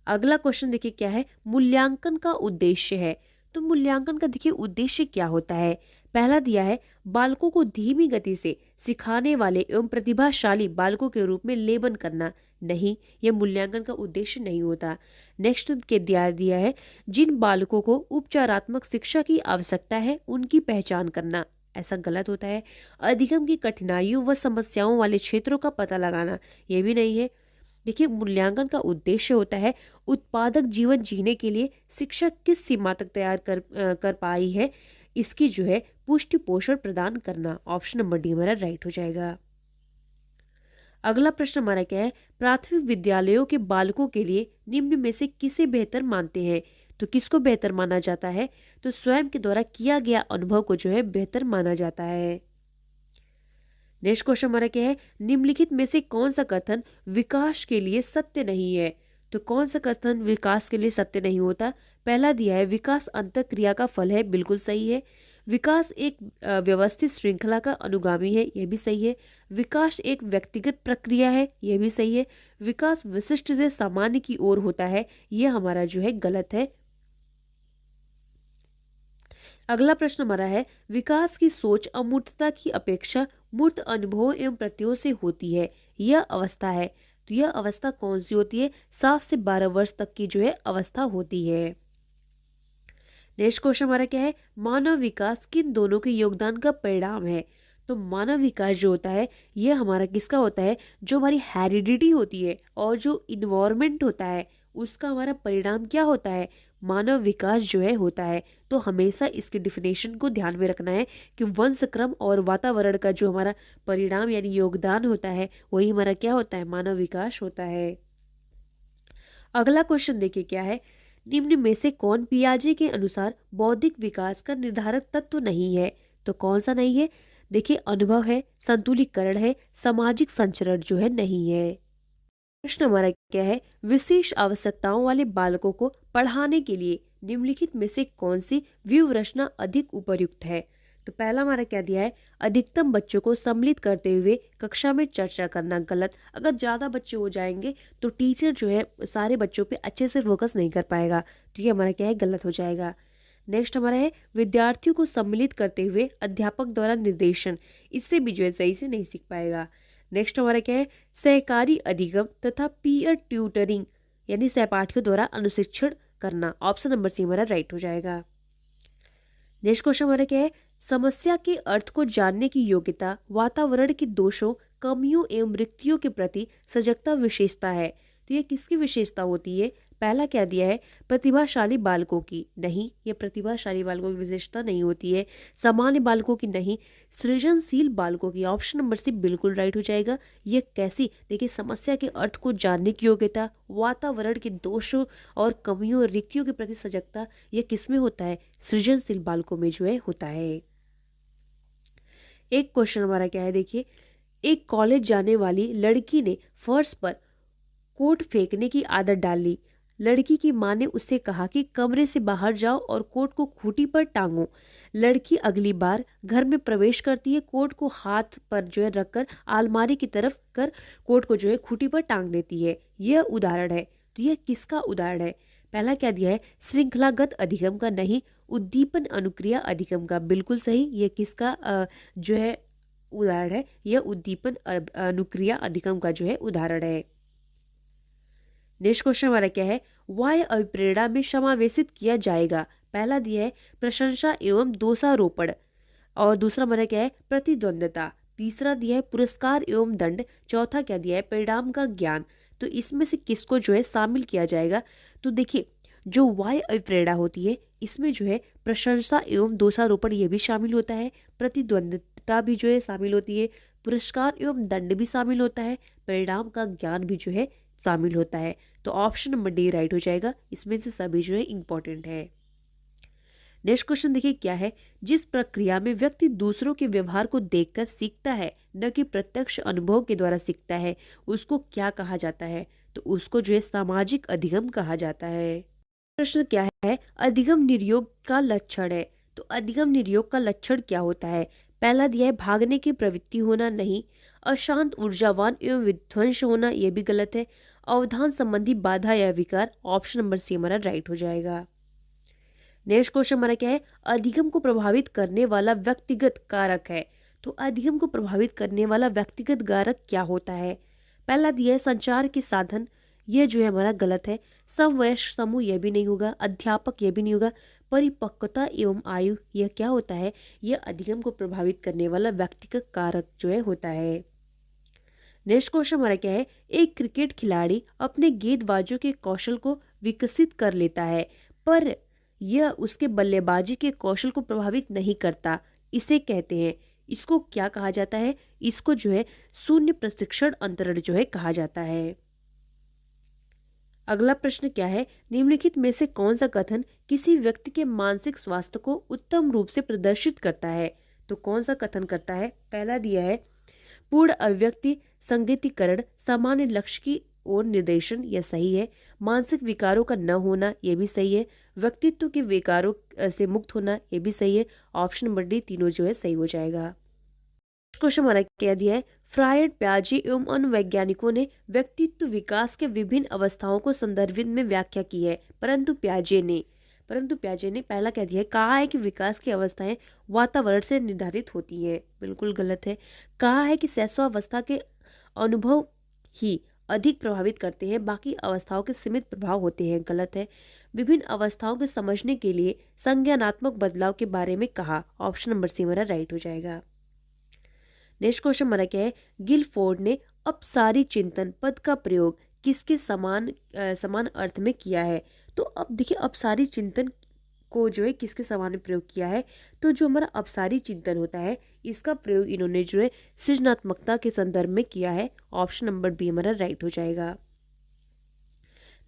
Speaker 1: अगला क्वेश्चन देखिए क्या है, मूल्यांकन का उद्देश्य है। तो मूल्यांकन का देखिए उद्देश्य क्या होता है? पहला दिया है बालकों को धीमी गति से सिखाने वाले एवं प्रतिभाशाली बालकों के रूप में लेबन करना, नहीं, यह मूल्यांकन का उद्देश्य नहीं होता। नेक्स्ट के दिया है जिन बालकों को उपचारात्मक शिक्षा की आवश्यकता है उनकी पहचान करना, ऐसा गलत होता है। अधिगम की कठिनाइयों व समस्याओं वाले क्षेत्रों का पता लगाना, यह भी नहीं है। देखिए मूल्यांकन का उद्देश्य होता है उत्पादक जीवन जीने के लिए शिक्षा किस सीमा तक तैयार कर पाई है इसकी जो है पुष्टि पोषण प्रदान करना। ऑप्शन नंबर डी हमारा राइट हो जाएगा। अगला प्रश्न हमारा क्या है, प्राथमिक विद्यालयों के बालकों के लिए निम्न में से किसे बेहतर मानते हैं? तो किसको बेहतर माना जाता है? तो स्वयं के द्वारा किया गया अनुभव को जो है बेहतर माना जाता है। नेक्स्ट क्वेश्चन हमारा क्या है, निम्नलिखित में से कौन सा कथन विकास के लिए सत्य नहीं है? तो कौन सा कथन विकास के लिए सत्य नहीं होता? पहला दिया है विकास अंतःक्रिया का फल है, बिल्कुल सही है। विकास एक व्यवस्थित श्रृंखला का अनुगामी है, यह भी सही है। विकास एक व्यक्तिगत प्रक्रिया है, यह भी सही है। विकास विशिष्ट से सामान्य की ओर होता है, यह हमारा जो है गलत है। अगला प्रश्न हमारा है, विकास की सोच अमूर्तता की अपेक्षा मूर्त अनुभवों एवं प्रत्ययों से होती है, यह अवस्था है। तो यह अवस्था कौन सी होती है? 7 से 12 वर्ष तक की जो है अवस्था होती है। नेक्स्ट क्वेश्चन हमारा क्या है, मानव विकास किन दोनों के योगदान का परिणाम है? तो मानव विकास जो होता है यह हमारा किसका होता है? जो हमारी हेरिडिटी होती है और जो इन्वायरमेंट होता है उसका हमारा परिणाम क्या होता है? मानव विकास जो है होता है। तो हमेशा इसके डिफिनेशन को ध्यान में रखना है कि वंश क्रम और वातावरण का जो हमारा परिणाम यानी योगदान होता है वही हमारा क्या होता है? मानव विकास होता है। अगला क्वेश्चन देखिए क्या है, निम्न में से कौन पियाजे के अनुसार बौद्धिक विकास का निर्धारक तत्व नहीं है? तो कौन सा नहीं है? देखिए अनुभव है, संतुलीकरण है, सामाजिक संचरण जो है नहीं है। प्रश्न हमारा क्या है, विशेष आवश्यकताओं वाले बालकों को पढ़ाने के लिए निम्नलिखित में से कौन सी व्यूह रचना अधिक उपयुक्त है? तो पहला हमारा क्या दिया है, अधिकतम बच्चों को सम्मिलित करते हुए कक्षा में चर्चा करना, गलत। अगर ज़्यादा बच्चे हो जाएंगे तो टीचर जो है सारे बच्चों पे अच्छे से फोकस नहीं कर पाएगा, तो ये हमारा क्या है, गलत हो जाएगा। नेक्स्ट हमारा है विद्यार्थियों को सम्मिलित करते हुए अध्यापक द्वारा निर्देशन, इससे भी जो है सही से नहीं सीख पाएगा। नेक्स्ट हमारा क्या है, सहकारी अधिगम तथा पीयर ट्यूटरिंग यानी सहपाठियों द्वारा अनुशिक्षण करना, ऑप्शन नंबर सी हमारा राइट हो जाएगा। नेक्स्ट क्वेश्चन हमारा क्या है, समस्या के अर्थ को जानने की योग्यता वातावरण के दोषों, कमियों एवं रिक्तियों के प्रति सजगता विशेषता है। तो ये किसकी विशेषता होती है, पहला क्या दिया है, प्रतिभाशाली बालकों की, नहीं ये प्रतिभाशाली बालकों की विशेषता नहीं होती है। सामान्य बालकों की, नहीं। सृजनशील बालकों की, ऑप्शन नंबर सी बिल्कुल राइट हो जाएगा। ये कैसी, देखिए समस्या के अर्थ को जानने की योग्यता, वातावरण के दोषों और कमियों और रिक्तियों के प्रति सजगता, ये किसमें होता है, सृजनशील बालकों में जो है होता है। एक क्वेश्चन हमारा क्या है, देखिए, एक कॉलेज जाने वाली लड़की ने फर्श पर कोट फेंकने की आदत डाली। लड़की की मां ने उससे कहा कि कमरे से बाहर जाओ और कोट को खूंटी पर टांगो। लड़की अगली बार घर में प्रवेश करती है, कोट को हाथ पर जो है रखकर अलमारी की तरफ कर कोट को जो है खूंटी पर टांग देती है। यह उदाहरण है, तो यह किसका उदाहरण है, पहला क्या दिया है, श्रृंखलागत अधिगम का, नहीं। उद्दीपन अनुक्रिया अधिगम का, बिल्कुल सही। यह किसका जो है उदाहरण है, यह उद्दीपन अनुक्रिया अधिगम का जो है उदाहरण है। नेक्स्ट क्वेश्चन हमारा क्या है, बाह्य अभिप्रेरणा में समावेशित किया जाएगा, पहला दिया है प्रशंसा एवं दोषारोपण, और दूसरा हमारा क्या है, प्रतिद्वंद्विता, तीसरा दिया है पुरस्कार एवं दंड, चौथा क्या दिया है, परिणाम का ज्ञान। तो इसमें से किसको जो है शामिल किया जाएगा, तो देखिए जो बाह्य अभिप्रेरणा होती है इसमें जो है प्रशंसा एवं दोषारोपण ये भी शामिल होता है, प्रतिद्वंद्विता भी जो है शामिल होती है, पुरस्कार एवं दंड भी शामिल होता है, परिणाम का ज्ञान भी जो है शामिल होता है। तो ऑप्शन नंबर डी राइट हो जाएगा, इसमें से सभी जो है इंपॉर्टेंट है। नेक्स्ट क्वेश्चन देखिए क्या है, जिस प्रक्रिया में व्यक्ति दूसरों के व्यवहार को देखकर सीखता है, न कि प्रत्यक्ष अनुभव के द्वारा सीखता है, उसको क्या कहा जाता है, तो उसको जो है सामाजिक अधिगम कहा जाता है। प्रश्न क्या है, अधिगम निर्योग का लक्षण है, तो अधिगम निर्योग का लक्षण क्या होता है, पहला दिया है भागने की प्रवृत्ति होना, नहीं। अशांत ऊर्जावान एवं विध्वंस होना, यह भी गलत है। अवधान संबंधी बाधा या विकार, ऑप्शन नंबर सी हमारा राइट हो जाएगा। नेक्स्ट क्वेश्चन हमारा क्या है, अधिगम को प्रभावित करने वाला व्यक्तिगत कारक है, तो अधिगम को प्रभावित करने वाला व्यक्तिगत कारक क्या होता है, पहला दिया है संचार के साधन, यह जो है हमारा गलत है। समवयस्क समूह, यह भी नहीं होगा। अध्यापक, यह भी नहीं होगा। परिपक्वता एवं आयु, यह क्या होता है, यह अधिगम को प्रभावित करने वाला व्यक्तिगत कारक जो है होता है। नेक्स्ट क्वेश्चन हमारा क्या है, एक क्रिकेट खिलाड़ी अपने गेंदबाजों के कौशल को विकसित कर लेता है, पर यह उसके बल्लेबाजी के कौशल को प्रभावित नहीं करता, इसे कहते हैं, इसको क्या कहा जाता है, इसको जो है शून्य प्रशिक्षण अंतरण जो है कहा जाता है। अगला प्रश्न क्या है, निम्नलिखित में से कौन सा कथन किसी व्यक्ति के मानसिक स्वास्थ्य को उत्तम रूप से प्रदर्शित करता है, तो कौन सा कथन करता है, पहला दिया है पूर्ण अभिव्यक्ति, संगीतीकरण, सामान्य लक्ष्य की ओर निर्देशन, यह सही है। मानसिक विकारों का न होना, यह भी सही है। व्यक्तित्व के विकारों से मुक्त होना, यह भी सही है। ऑप्शन नंबर डी तीनों जो है सही हो जाएगा। क्वेश्चन हमारा क्या दिया है, फ्रायड, प्याजे एवं अन्य वैज्ञानिकों ने व्यक्तित्व विकास के विभिन्न अवस्थाओं को संदर्भित में व्याख्या की है, परंतु प्याजे ने पहला क्या दिया है, कहा है कि विकास की अवस्थाएं वातावरण से निर्धारित होती हैं, बिल्कुल गलत है। कहा है कि शैशवावस्था के अनुभव ही अधिक प्रभावित करते हैं, बाकी अवस्थाओं के सीमित प्रभाव होते हैं, गलत है। विभिन्न अवस्थाओं को समझने के लिए संज्ञानात्मक बदलाव के बारे में कहा, ऑप्शन नंबर सी हमारा राइट हो जाएगा। नेक्स्ट क्वेश्चन हमारा क्या है, गिलफोर्ड ने अपसारी चिंतन पद का प्रयोग किसके समान अर्थ में किया है, तो अब देखिए अपसारी चिंतन को जो है किसके समान में प्रयोग किया है, तो जो हमारा अपसारी चिंतन होता है इसका प्रयोग इन्होंने जो है सृजनात्मकता के संदर्भ में किया है, ऑप्शन नंबर बी हमारा राइट हो जाएगा।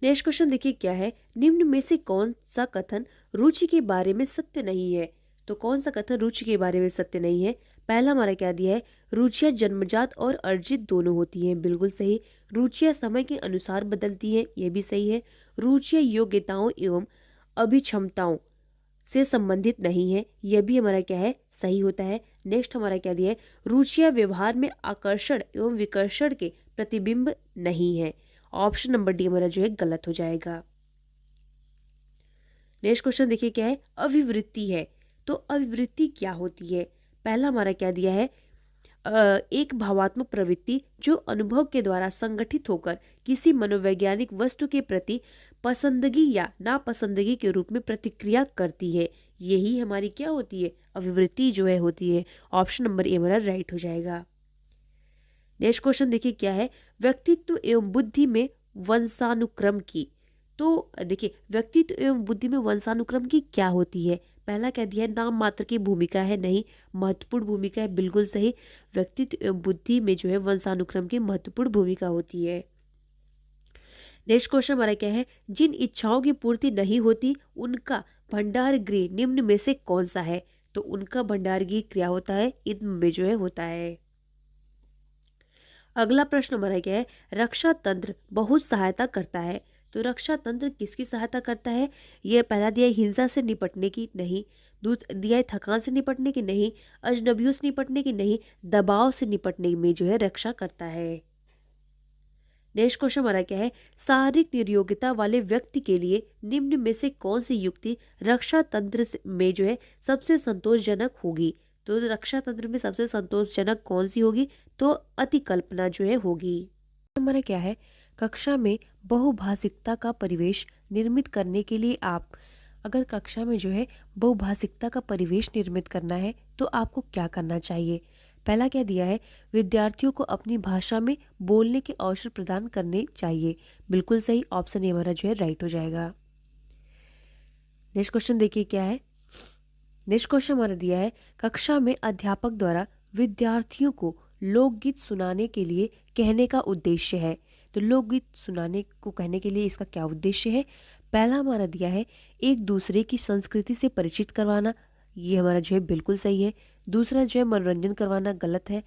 Speaker 1: नेक्स्ट क्वेश्चन देखिए क्या है, निम्न में से कौन सा कथन रुचि के बारे में सत्य नहीं है, तो कौन सा कथन रुचि के बारे में सत्य नहीं है, पहला हमारा क्या दिया है, रुचियां जन्मजात और अर्जित दोनों होती हैं, बिल्कुल सही। रुचियां समय के अनुसार बदलती हैं, यह भी सही है। रुचियां योग्यताओं एवं अभिक्षमताओं से संबंधित नहीं है, यह भी हमारा क्या है, सही होता है। नेक्स्ट हमारा क्या दिया है, रुचियां व्यवहार में आकर्षण एवं विकर्षण के प्रतिबिंब नहीं है। ऑप्शन नंबर डी हमारा जो है गलत हो जाएगा। नेक्स्ट क्वेश्चन देखिए क्या है, अभिवृत्ति है। तो अभिवृत्ति क्या होती है? पहला हमारा क्या दिया है, एक भावात्मक प्रवृत्ति जो अनुभव के द्वारा संगठित होकर किसी मनोवैज्ञानिक वस्तु के प्रति पसंदगी या नापसंदगी के रूप में प्रतिक्रिया करती है, यही हमारी क्या होती है, अभिवृत्ति जो है होती है। ऑप्शन नंबर ए हमारा राइट हो जाएगा। नेक्स्ट क्वेश्चन देखिए क्या है, व्यक्तित्व एवं बुद्धि में वंशानुक्रम की। तो देखिए व्यक्तित्व एवं बुद्धि में वंशानुक्रम की क्या होती है? पहला क्या दिया है, नाम मात्र की भूमिका है, नहीं। महत्वपूर्ण भूमिका है, बिल्कुल सही। व्यक्तित्व एवं बुद्धि में जो है वंशानुक्रम की महत्वपूर्ण भूमिका होती है। नेक्स्ट क्वेश्चन हमारा क्या है, जिन इच्छाओं की पूर्ति नहीं होती उनका भंडार गृह निम्न में से कौन सा है? तो उनका भंडार गृह क्या होता है, इत्म में जो है होता है। अगला प्रश्न हमारा क्या है, रक्षा तंत्र बहुत सहायता करता है। तो रक्षा तंत्र किसकी सहायता करता है? यह पहला दिया है हिंसा से निपटने की, नहीं। दिया है थकान से निपटने की, नहीं। अजनबियों से निपटने की, नहीं। दबाव से निपटने में जो है रक्षा करता है। नेक्स्ट क्वेश्चन हमारा क्या है, शारीरिक निर्योग्यता वाले व्यक्ति के लिए निम्न में से कौन सी युक्ति रक्षा तंत्र में जो है सबसे संतोषजनक होगी? तो रक्षा तंत्र में सबसे संतोषजनक कौन सी होगी? तो अतिकल्पना जो है होगी। हमारा क्या है, कक्षा में बहुभाषिकता का परिवेश निर्मित करने के लिए आप, अगर कक्षा में जो है बहुभाषिकता का परिवेश निर्मित करना है तो आपको क्या करना चाहिए? पहला क्या दिया है, विद्यार्थियों को अपनी भाषा में बोलने के अवसर प्रदान करने चाहिए, बिल्कुल सही। ऑप्शन ए हमारा जो है राइट हो जाएगा। नेक्स्ट क्वेश्चन देखिए क्या है, नेक्स्ट क्वेश्चन हमारा दिया है, कक्षा में अध्यापक द्वारा विद्यार्थियों को लोकगीत सुनाने के लिए कहने का उद्देश्य है। तो लोकगीत सुनाने को कहने के लिए इसका क्या उद्देश्य है? पहला हमारा दिया है एक दूसरे की संस्कृति से परिचित करवाना, ये हमारा जो है बिल्कुल सही है। दूसरा जो है मनोरंजन करवाना, गलत है।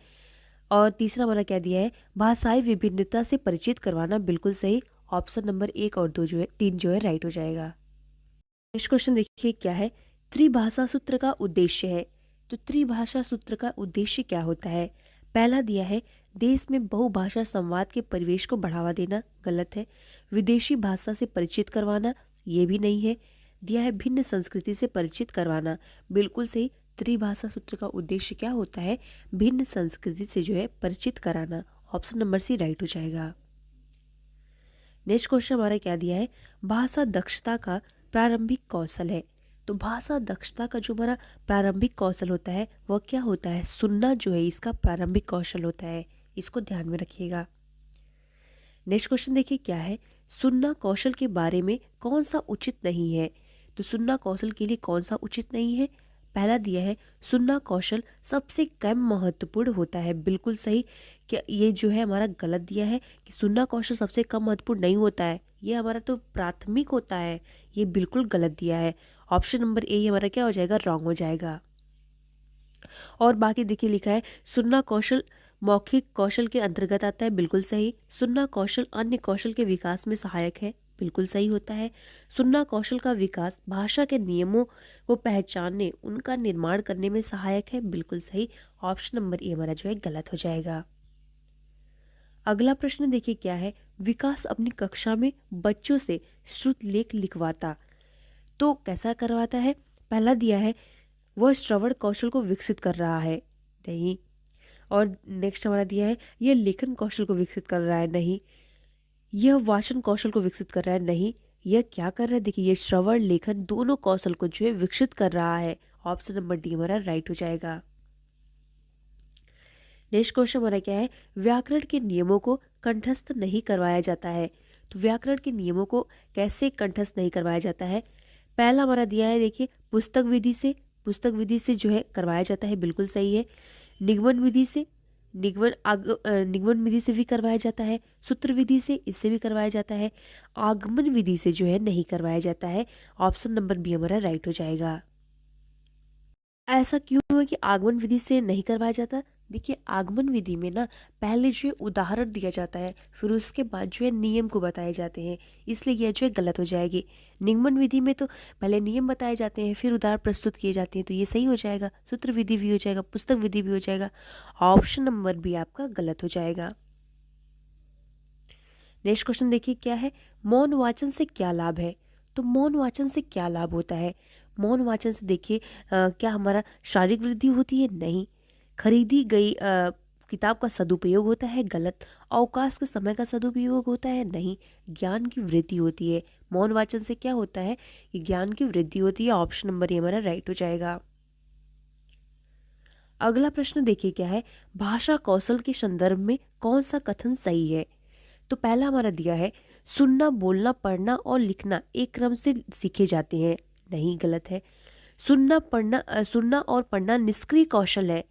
Speaker 1: और तीसरा हमारा क्या दिया है, भाषाई विभिन्नता से परिचित करवाना, बिल्कुल सही। ऑप्शन नंबर 1 और 2 जो है 3 जो है राइट हो जाएगा। नेक्स्ट क्वेश्चन देखिए क्या है, त्रिभाषा सूत्र का उद्देश्य है। तो त्रिभाषा सूत्र का उद्देश्य क्या होता है? पहला दिया है देश में बहुभाषा संवाद के परिवेश को बढ़ावा देना, गलत है। विदेशी भाषा से परिचित करवाना, ये भी नहीं है। दिया है भिन्न संस्कृति से परिचित करवाना, बिल्कुल सही। त्रिभाषा सूत्र का उद्देश्य क्या होता है? भिन्न संस्कृति से जो है परिचित कराना। ऑप्शन नंबर सी राइट हो जाएगा। नेक्स्ट क्वेश्चन हमारा क्या दिया है, भाषा दक्षता का प्रारंभिक कौशल है। तो भाषा दक्षता का जो हमारा प्रारंभिक कौशल होता है वह क्या होता है? सुनना जो है इसका प्रारंभिक कौशल होता है, इसको ध्यान में रखिएगा। नेक्स्ट क्वेश्चन देखिए क्या है, सुनना कौशल के बारे में कौन सा उचित नहीं है? तो सुनना कौशल के लिए कौन सा उचित नहीं है? पहला दिया है सुनना कौशल सबसे कम महत्वपूर्ण होता है, बिल्कुल सही। क्या ये जो है हमारा गलत दिया है कि सुनना कौशल सबसे कम महत्वपूर्ण नहीं होता है, ये हमारा तो प्राथमिक होता है, ये बिल्कुल गलत दिया है। ऑप्शन नंबर ए हमारा क्या हो जाएगा, रॉन्ग हो जाएगा। और बाकी देखिए लिखा है सुनना कौशल मौखिक कौशल के अंतर्गत आता है, बिल्कुल सही। सुनना कौशल अन्य कौशल के विकास में सहायक है, बिल्कुल सही होता है। सुनना कौशल का विकास भाषा के नियमों को पहचानने उनका निर्माण करने में सहायक है, बिल्कुल सही। ऑप्शन नंबर ए हमारा जो है गलत हो जाएगा। अगला प्रश्न देखिए क्या है, विकास अपनी कक्षा में बच्चों से श्रुत लेख लिखवाता, तो कैसा करवाता है? पहला दिया है वह श्रवण कौशल को विकसित कर रहा है, नहीं। और नेक्स्ट हमारा दिया है यह लेखन कौशल को विकसित कर रहा है, नहीं। यह वाचन कौशल को विकसित कर रहा है, नहीं। यह क्या कर रहा है? देखिए ये श्रवण लेखन दोनों कौशल को जो है विकसित कर रहा है। ऑप्शन नंबर डी हमारा राइट हो जाएगा। नेक्स्ट क्वेश्चन हमारा क्या है, व्याकरण के नियमों को कंठस्थ नहीं करवाया जाता है। तो व्याकरण के नियमों को कैसे कंठस्थ नहीं करवाया जाता है? पहला हमारा दिया है देखिए पुस्तक विधि से जो है करवाया जाता है, बिल्कुल सही है। निगमन विधि से, निगमन विधि से भी करवाया जाता है। सूत्र विधि से, इससे भी करवाया जाता है। आगमन विधि से जो है नहीं करवाया जाता है। ऑप्शन नंबर बी हमारा राइट हो जाएगा। ऐसा क्यों है कि आगमन विधि से नहीं करवाया जाता? देखिए आगमन विधि में ना पहले जो है उदाहरण दिया जाता है, फिर उसके बाद जो है नियम को बताए जाते हैं, इसलिए यह जो है गलत हो जाएगी। निगमन विधि में तो पहले नियम बताए जाते हैं, फिर उदाहरण प्रस्तुत किए जाते हैं, तो ये सही हो जाएगा। सूत्र विधि भी हो जाएगा, पुस्तक विधि भी हो जाएगा। ऑप्शन नंबर भी आपका गलत हो जाएगा। नेक्स्ट क्वेश्चन देखिए क्या है, मौन वाचन से क्या लाभ है। तो मौन वाचन से क्या लाभ होता है। मौन वाचन से देखिए क्या हमारा शारीरिक वृद्धि होती है, नहीं। खरीदी गई किताब का सदुपयोग होता है, गलत। अवकाश के समय का सदुपयोग होता है, नहीं। ज्ञान की वृद्धि होती है। मौन वाचन से क्या होता है कि ज्ञान की वृद्धि होती है। ऑप्शन नंबर ये हमारा राइट हो जाएगा। अगला प्रश्न देखिए क्या है, भाषा कौशल के संदर्भ में कौन सा कथन सही है। तो पहला हमारा दिया है, सुनना, बोलना, पढ़ना और लिखना एक क्रम से सीखे जाते हैं, नहीं, गलत है। सुनना और पढ़ना निष्क्रिय कौशल है,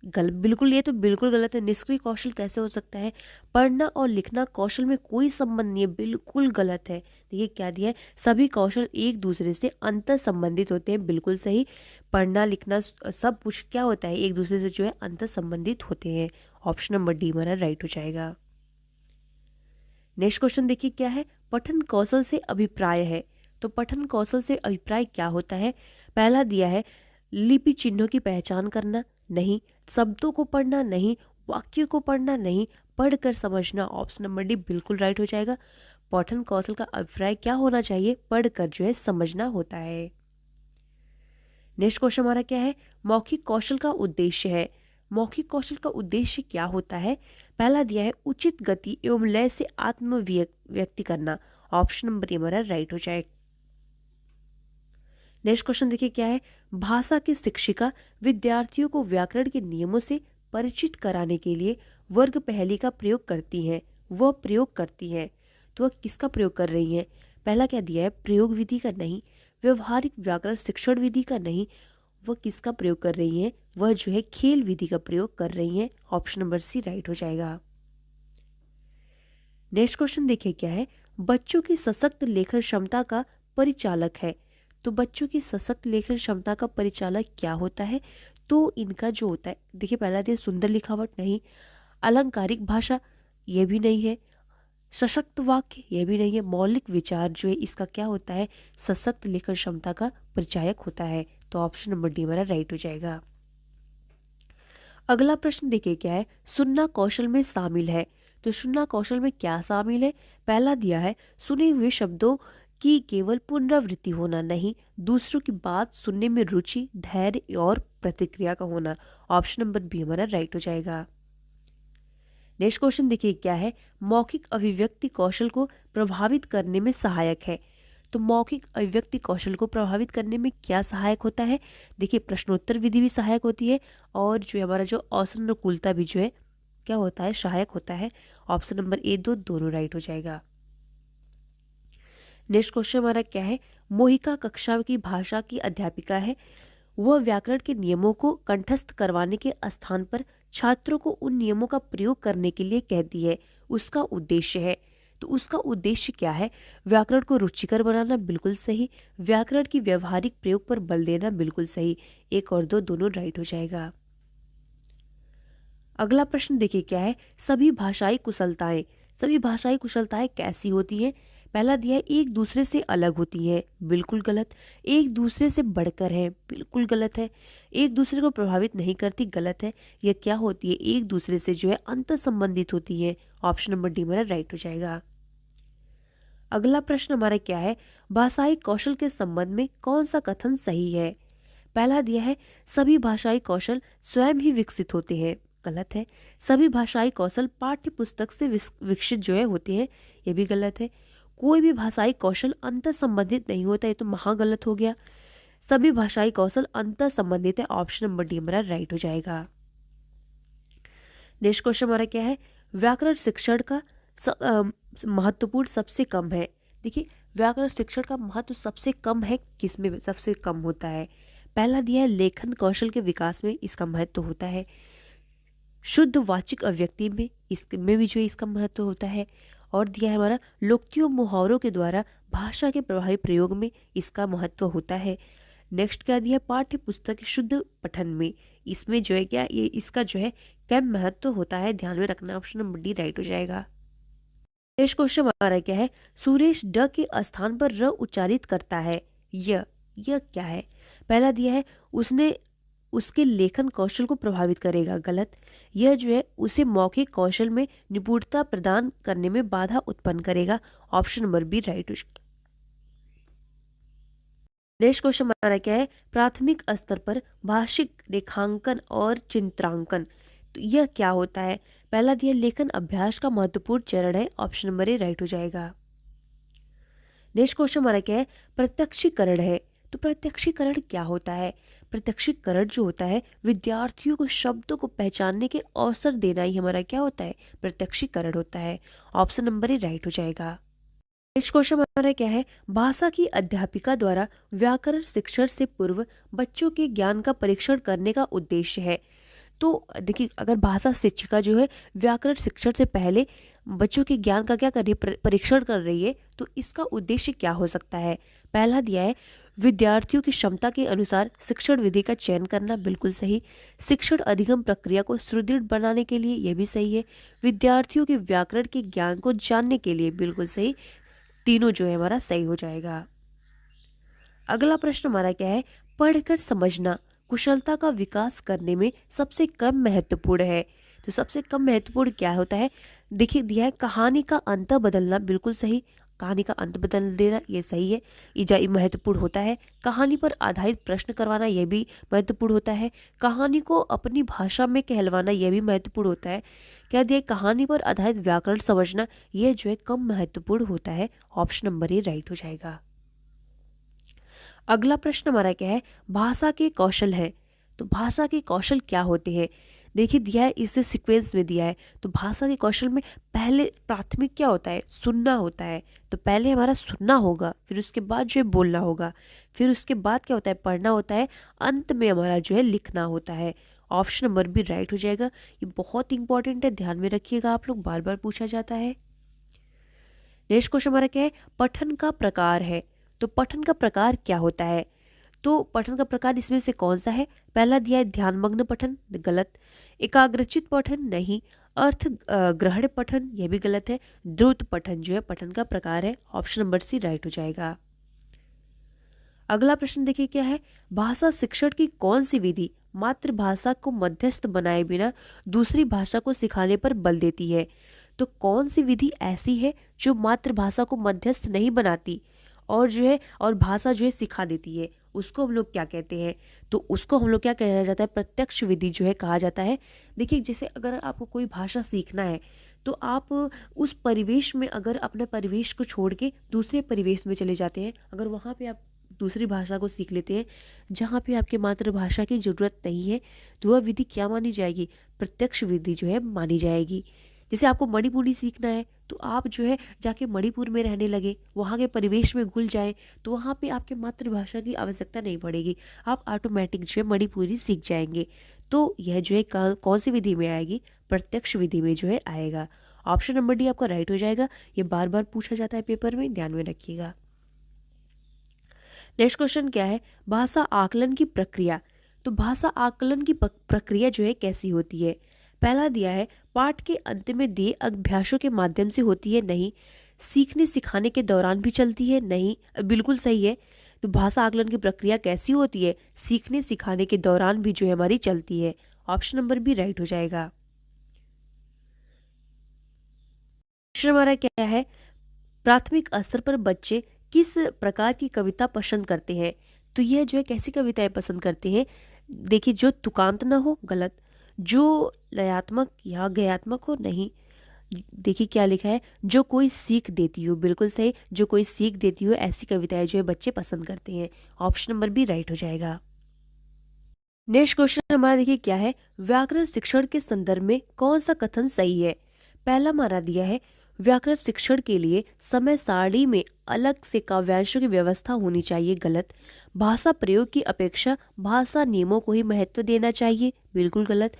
Speaker 1: गलत, बिल्कुल, ये तो बिल्कुल गलत है। निष्क्रिय कौशल कैसे हो सकता है। पढ़ना और लिखना कौशल में कोई संबंध नहीं है, बिल्कुल गलत है। देखिए क्या दिया है, सभी कौशल एक दूसरे से अंतर संबंधित होते हैं, बिल्कुल सही। पढ़ना लिखना सब कुछ क्या होता है, एक दूसरे से जो है अंतर संबंधित होते हैं। ऑप्शन नंबर डी हमारा राइट हो जाएगा। नेक्स्ट क्वेश्चन देखिए क्या है, पठन कौशल से अभिप्राय है। तो पठन कौशल से अभिप्राय क्या होता है। पहला दिया है, लिपि चिन्हों की पहचान करना, नहीं। शब्दों को पढ़ना, नहीं। वाक्यों को पढ़ना, नहीं। पढ़कर समझना, ऑप्शन नंबर डी बिल्कुल राइट हो जाएगा। पठन कौशल का अभिप्राय क्या होना चाहिए, पढ़कर जो है समझना होता है। नेक्स्ट क्वेश्चन हमारा क्या है, मौखिक कौशल का उद्देश्य है। मौखिक कौशल का उद्देश्य क्या होता है। पहला दिया है, उचित गति एवं लय से आत्म व्यक्ति करना, ऑप्शन नंबर हमारा राइट हो जाए। नेक्स्ट क्वेश्चन देखिए क्या है, भाषा की शिक्षिका विद्यार्थियों को व्याकरण के नियमों से परिचित कराने के लिए वर्ग पहेली का प्रयोग करती हैं, वह प्रयोग करती हैं, तो वह किसका प्रयोग कर रही हैं। पहला क्या दिया है, प्रयोग विधि का, नहीं। व्यवहारिक व्याकरण शिक्षण विधि का, नहीं। वह किसका प्रयोग कर रही हैं, वह जो है खेल विधि का प्रयोग कर रही हैं, ऑप्शन नंबर सी राइट हो जाएगा। नेक्स्ट क्वेश्चन देखिए क्या है, बच्चों की सशक्त लेखन क्षमता का परिचालक है। तो बच्चों की सशक्त लेखन क्षमता का परिचालक क्या होता है। तो इनका जो होता है, देखिए पहला दिया सुंदर लिखावट, नहीं। अलंकारिक भाषा, यह भी नहीं है। सशक्त वाक्य, यह भी नहीं है। मौलिक विचार जो है इसका क्या होता है, सशक्त लेखन क्षमता का परिचायक होता है, तो ऑप्शन नंबर डी हमारा राइट हो जाएगा। अगला प्रश्न देखिए क्या है, सुनना कौशल में शामिल है। तो सुनना कौशल में क्या शामिल है। पहला दिया है, सुने हुए शब्दों की केवल पुनरावृत्ति होना, नहीं। दूसरों की बात सुनने में रुचि, धैर्य और प्रतिक्रिया का होना, ऑप्शन नंबर बी हमारा राइट हो जाएगा। नेक्स्ट क्वेश्चन देखिए क्या है, मौखिक अभिव्यक्ति कौशल को प्रभावित करने में सहायक है। तो मौखिक अभिव्यक्ति कौशल को प्रभावित करने में क्या सहायक होता है। देखिए प्रश्नोत्तर विधि भी सहायक होती है, और जो हमारा जो औसत अनुकूलता भी जो है क्या होता है, सहायक होता है। ऑप्शन नंबर ए दो दोनों राइट हो जाएगा। नेक्स्ट क्वेश्चन हमारा क्या है, मोहिका कक्षा की भाषा की अध्यापिका है। वह व्याकरण के नियमों को कंठस्थ करवाने के स्थान पर छात्रों को उन नियमों का प्रयोग करने के लिए कहती है, उसका उद्देश्य है। तो उसका उद्देश्य क्या है, व्याकरण को रुचिकर बनाना, बिल्कुल सही। व्याकरण की व्यवहारिक प्रयोग पर बल देना, बिल्कुल सही। एक और दो दोनों राइट हो जाएगा। अगला प्रश्न देखिए क्या है, सभी भाषाई कुशलताएं। सभी भाषाई कुशलताएं कैसी होती हैं। पहला दिया है, एक दूसरे से अलग होती है, बिल्कुल गलत। एक दूसरे से बढ़कर है, बिल्कुल गलत है। एक दूसरे को प्रभावित नहीं करती, गलत है। यह क्या होती है, एक दूसरे से जो है अंतर संबंधित होती है, ऑप्शन नंबर डी हमारा राइट हो जाएगा। अगला प्रश्न हमारा क्या है, भाषाई कौशल के संबंध में कौन सा कथन सही है। पहला दिया है, सभी भाषाई कौशल स्वयं ही विकसित होते हैं, गलत है। सभी भाषाई कौशल पाठ्य पुस्तक से विकसित जो है होते हैं, यह भी गलत है। कोई भी भाषाई कौशल अंतर संबंधित नहीं होता, ये तो महागलत हो गया। सभी भाषाई कौशल अंतर संबंधित है, ऑप्शन नंबर डी हमारा राइट हो जाएगा। नेक्स्ट क्वेश्चन हमारा क्या है, व्याकरण शिक्षण का महत्वपूर्ण सबसे कम है। देखिए व्याकरण शिक्षण का महत्व सबसे कम है, किसमें सबसे कम होता है। पहला दिया है, लेखन कौशल के विकास में इसका महत्व होता है। शुद्ध वाचिक अभिव्यक्ति में इसमें भी जो इसका महत्व होता है। और दिया है हमारा, लोकोक्तियों मुहावरों के द्वारा भाषा के प्रभावी प्रयोग में इसका महत्व होता है। नेक्स्ट क्या दिया है, पाठ्य पुस्तक शुद्ध पठन में, इसमें जो है क्या, ये इसका जो है कम महत्व होता है, ध्यान में रखना। ऑप्शन नंबर डी राइट हो जाएगा। नेक्स्ट क्वेश्चन हमारा क्या है, सुरेश ड के स्थान पर र उच्चारित करता है, यह क्या है। पहला दिया है, उसने उसके लेखन कौशल को प्रभावित करेगा, गलत। यह जो है उसे मौखिक कौशल में निपुणता प्रदान करने में बाधा उत्पन्न करेगा। ऑप्शन नंबर बी राइट हो जाएगा। नेक्स्ट क्वेश्चन हमारा क्या है, प्राथमिक स्तर पर भाषिक रेखांकन और चित्रांकन, तो यह क्या होता है। पहला दिया, लेखन अभ्यास का महत्वपूर्ण चरण है। ऑप्शन नंबर ए राइट हो जाएगा। नेक्स्ट क्वेश्चन हमारा क्या है, प्रत्यक्षीकरण है, तो प्रत्यक्षीकरण क्या होता है। प्रत्यक्षीकरण जो होता है, विद्यार्थियों को शब्दों को पहचानने के अवसर देना ही हमारा क्या होता है, प्रत्यक्षीकरण होता है। ऑप्शन नंबर ए राइट हो जाएगा। नेक्स्ट क्वेश्चन हमारा क्या है, भाषा की अध्यापिका द्वारा व्याकरण शिक्षण से पूर्व बच्चों के ज्ञान का परीक्षण करने का उद्देश्य है। तो देखिए, अगर भाषा शिक्षिका जो है व्याकरण शिक्षण से पहले बच्चों के ज्ञान का क्या कर रही है, परीक्षण कर रही है, तो इसका उद्देश्य क्या हो सकता है। पहला दिया है, विद्यार्थियों की क्षमता के अनुसार शिक्षण विधि का चयन करना, बिल्कुल सही। शिक्षण अधिगम प्रक्रिया को सुदृढ़ बनाने के लिए, यह भी सही है। विद्यार्थियों के व्याकरण के ज्ञान को जानने के लिए, बिल्कुल सही। तीनों जो है हमारा सही हो जाएगा। अगला प्रश्न हमारा क्या है, पढ़कर समझना कुशलता का विकास करने में सबसे कम महत्वपूर्ण है, तो सबसे कम महत्वपूर्ण क्या होता है। देखिए दिया है, कहानी का अंत बदलना, बिल्कुल सही। कहानी का अंत बदल देना, ये सही है, ये महत्वपूर्ण होता है। कहानी पर आधारित प्रश्न करवाना, यह भी महत्वपूर्ण होता है। कहानी को अपनी भाषा में कहलवाना, यह भी महत्वपूर्ण होता है। क्या दिया, कहानी पर आधारित व्याकरण समझना, यह जो है कम महत्वपूर्ण होता है। ऑप्शन नंबर ए राइट हो जाएगा। अगला प्रश्न हमारा क्या है, भाषा के कौशल है, तो भाषा के कौशल क्या होते हैं। देखिए दिया है, इसे सीक्वेंस में दिया है, तो भाषा के कौशल में पहले प्राथमिक क्या होता है, सुनना होता है। तो पहले हमारा सुनना होगा, फिर उसके बाद जो है बोलना होगा, फिर उसके बाद क्या होता है, पढ़ना होता है, अंत में हमारा जो है लिखना होता है। ऑप्शन नंबर भी राइट हो जाएगा। ये बहुत इंपॉर्टेंट है, ध्यान में रखिएगा, आप लोग बार बार पूछा जाता है। नेक्स्ट क्वेश्चन हमारा क्या है, पठन का प्रकार है, तो पठन का प्रकार क्या होता है। तो पठन का प्रकार इसमें से कौन सा है। पहला दिया है, ध्यानमग्न पठन, गलत। एकाग्रचित पठन, नहीं। अर्थ ग्रहण पठन, यह भी गलत है। द्रुत पठन जो है पठन का प्रकार है। ऑप्शन नंबर सी राइट हो जाएगा। अगला प्रश्न देखिए क्या है, भाषा शिक्षण की कौन सी विधि मातृभाषा को मध्यस्थ बनाए बिना दूसरी भाषा को सिखाने पर बल देती है। तो कौन सी विधि ऐसी है जो मातृभाषा को मध्यस्थ नहीं बनाती और जो है और भाषा जो है सिखा देती है, उसको हम लोग क्या कहते हैं। तो उसको हम लोग क्या कहा जाता है, प्रत्यक्ष विधि जो है कहा जाता है। देखिए, जैसे अगर आपको कोई भाषा सीखना है तो आप उस परिवेश में, अगर अपने परिवेश को छोड़ के दूसरे परिवेश में चले जाते हैं, अगर वहाँ पे आप दूसरी भाषा को सीख लेते हैं जहाँ पे आपकी मातृभाषा की ज़रूरत नहीं है, तो वह विधि क्या मानी जाएगी, प्रत्यक्ष विधि जो है मानी जाएगी। जैसे आपको मणिपुरी सीखना है तो आप जो है जाके मणिपुर में रहने लगे, वहाँ के परिवेश में घुल जाए, तो वहाँ पे आपके मातृभाषा की आवश्यकता नहीं पड़ेगी, आप ऑटोमेटिक जो है मणिपुरी सीख जाएंगे। तो यह जो है कौन सी विधि में आएगी, प्रत्यक्ष विधि में जो है आएगा। ऑप्शन नंबर डी आपका राइट हो जाएगा। ये बार बार पूछा जाता है पेपर में, ध्यान में रखिएगा। नेक्स्ट क्वेश्चन क्या है, भाषा आकलन की प्रक्रिया। तो भाषा आकलन की प्रक्रिया जो है कैसी होती है। पहला दिया है, पाठ के अंत में दिए अभ्यासों के माध्यम से होती है, नहीं। सीखने सिखाने के दौरान भी चलती है, नहीं, बिल्कुल सही है। तो भाषा आकलन की प्रक्रिया कैसी होती है, सीखने सिखाने के दौरान भी जो है हमारी चलती है। ऑप्शन नंबर बी राइट हो जाएगा। क्वेश्चन हमारा क्या है, प्राथमिक स्तर पर बच्चे किस प्रकार की कविता पसंद करते हैं। तो यह जो है कैसी कविताएं पसंद करते हैं। देखिए, जो तुकांत ना हो, गलत। जो लयात्मक या गयात्मक हो, नहीं। देखिए क्या लिखा है, जो कोई सीख देती हो, बिल्कुल सही। जो कोई सीख देती हो ऐसी कविताएं जो है बच्चे पसंद करते हैं। ऑप्शन नंबर बी राइट हो जाएगा। नेक्स्ट क्वेश्चन हमारा देखिए क्या है, व्याकरण शिक्षण के संदर्भ में कौन सा कथन सही है। पहला हमारा दिया है, व्याकरण शिक्षण के लिए समय सारणी में अलग से काव्यांशों की व्यवस्था होनी चाहिए, गलत। भाषा प्रयोग की अपेक्षा भाषा नियमों को ही महत्व देना चाहिए, बिल्कुल गलत।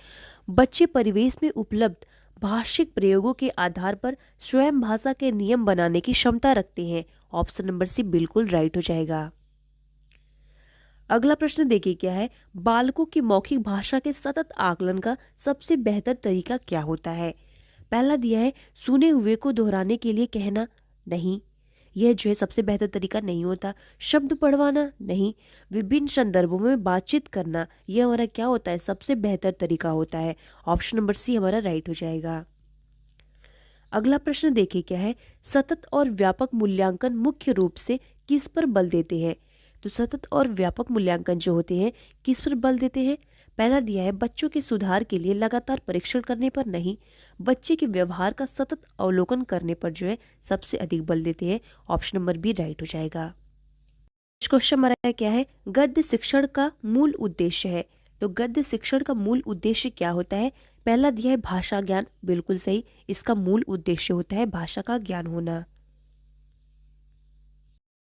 Speaker 1: बच्चे परिवेश में उपलब्ध भाषिक प्रयोगों के आधार पर स्वयं भाषा के नियम बनाने की क्षमता रखते हैं। ऑप्शन नंबर सी बिल्कुल राइट हो जाएगा। अगला प्रश्न देखिए क्या है, बालकों की मौखिक भाषा के सतत आकलन का सबसे बेहतर तरीका क्या होता है। पहला दिया है सुने हुए को दोहराने के लिए कहना, नहीं, यह जो है सबसे बेहतर तरीका नहीं होता। शब्द पढ़वाना, नहीं। विभिन्न संदर्भों में बातचीत करना, यह हमारा क्या होता है, सबसे बेहतर तरीका होता है। ऑप्शन नंबर सी हमारा राइट हो जाएगा। अगला प्रश्न देखिए क्या है, सतत और व्यापक मूल्यांकन मुख्य रूप से किस पर बल देते हैं। तो सतत और व्यापक मूल्यांकन जो होते हैं किस पर बल देते हैं। पहला दिया है बच्चों के सुधार के लिए लगातार परीक्षण करने पर, नहीं। बच्चे के व्यवहार का सतत अवलोकन करने पर जो है सबसे अधिक बल देते हैं। ऑप्शन नंबर बी राइट हो जाएगा। क्वेश्चन हमारा क्या है, गद्य शिक्षण का मूल उद्देश्य है। तो गद्य शिक्षण का मूल उद्देश्य क्या होता है। पहला दिया है भाषा ज्ञान, बिल्कुल सही। इसका मूल उद्देश्य होता है भाषा का ज्ञान होना।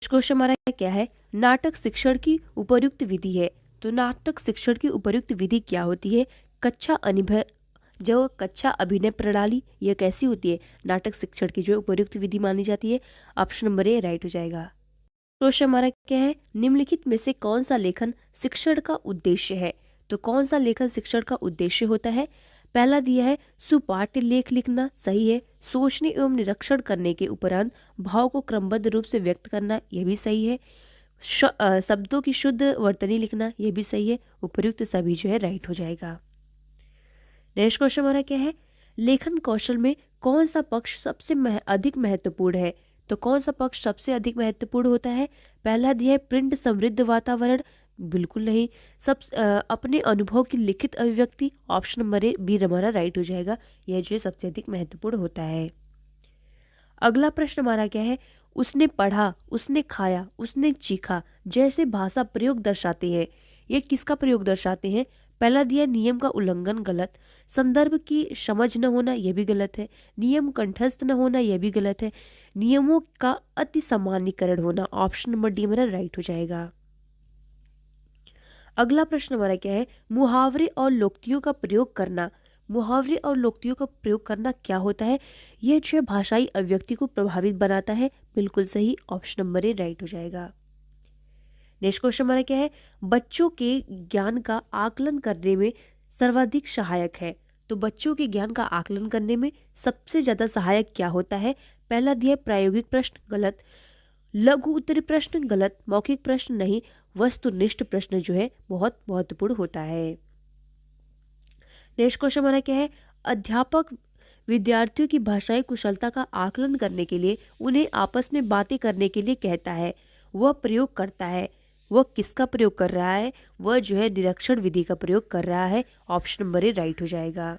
Speaker 1: क्वेश्चन हमारा क्या है, नाटक शिक्षण की उपर्युक्त विधि है। तो नाटक शिक्षण की उपर्युक्त विधि क्या होती है। कक्षा अभिनय प्रणाली, यह कैसी होती है, नाटक शिक्षण की जो उपर्युक्त विधि मानी जाती है। ऑप्शन नंबर ए राइट हो जाएगा। क्वेश्चन हमारा क्या है, निम्नलिखित में से कौन सा लेखन शिक्षण का उद्देश्य है। तो कौन सा लेखन शिक्षण का उद्देश्य होता है। पहला दिया है सुपाठ्य लेख लिखना, सही है। सोचने एवं निरीक्षण करने के उपरांत भाव को क्रमबद्ध रूप से व्यक्त करना, यह भी सही है। शब्दों की शुद्ध वर्तनी लिखना, यह भी सही है। उपर्युक्त सभी जो है राइट हो जाएगा। नेक्स्ट क्वेश्चन हमारा क्या है, लेखन कौशल में कौन सा पक्ष सबसे अधिक महत्वपूर्ण है। तो कौन सा पक्ष सबसे अधिक महत्वपूर्ण होता है। पहला दिया है प्रिंट समृद्ध वातावरण, बिल्कुल नहीं। अपने अनुभव की लिखित अभिव्यक्ति, ऑप्शन नंबर ए बी हमारा राइट हो जाएगा। यह जो है सबसे अधिक महत्वपूर्ण होता है। अगला प्रश्न हमारा क्या है, उसने पढ़ा, उसने खाया, उसने चीखा जैसे भाषा प्रयोग दर्शाते हैं, ये किसका प्रयोग दर्शाते हैं। पहला दिया नियम का उल्लंघन, गलत। संदर्भ की समझ न होना, यह भी गलत है। नियम कंठस्थ न होना, यह भी गलत है। नियमों का अति सामान्यीकरण होना, ऑप्शन नंबर डी हमारा राइट हो जाएगा। अगला प्रश्न हमारा क्या है, मुहावरे और लोकोक्तियों का प्रयोग करना। मुहावरे और लोकोक्तियों का प्रयोग करना क्या होता है। यह जो है भाषाई अभिव्यक्ति को प्रभावित बनाता है, बिल्कुल सही। ऑप्शन नंबर ए राइट हो जाएगा। नेक्स्ट क्वेश्चन हमारा क्या है, बच्चों के ज्ञान का आकलन करने में सर्वाधिक सहायक है। तो बच्चों के ज्ञान का आकलन करने में सबसे ज्यादा सहायक क्या होता है। पहला दिया प्रायोगिक प्रश्न, गलत। लघु उत्तरी प्रश्न, गलत। मौखिक प्रश्न, नहीं। वस्तुनिष्ठ प्रश्न जो है बहुत महत्वपूर्ण होता है। नेक्स्ट क्वेश्चन हमारा क्या है, अध्यापक विद्यार्थियों की भाषाई कुशलता का आकलन करने के लिए उन्हें आपस में बातें करने के लिए कहता है, वह प्रयोग करता है, वह किसका प्रयोग कर रहा है। वह जो है निरीक्षण विधि का प्रयोग कर रहा है। ऑप्शन नंबर ए राइट हो जाएगा।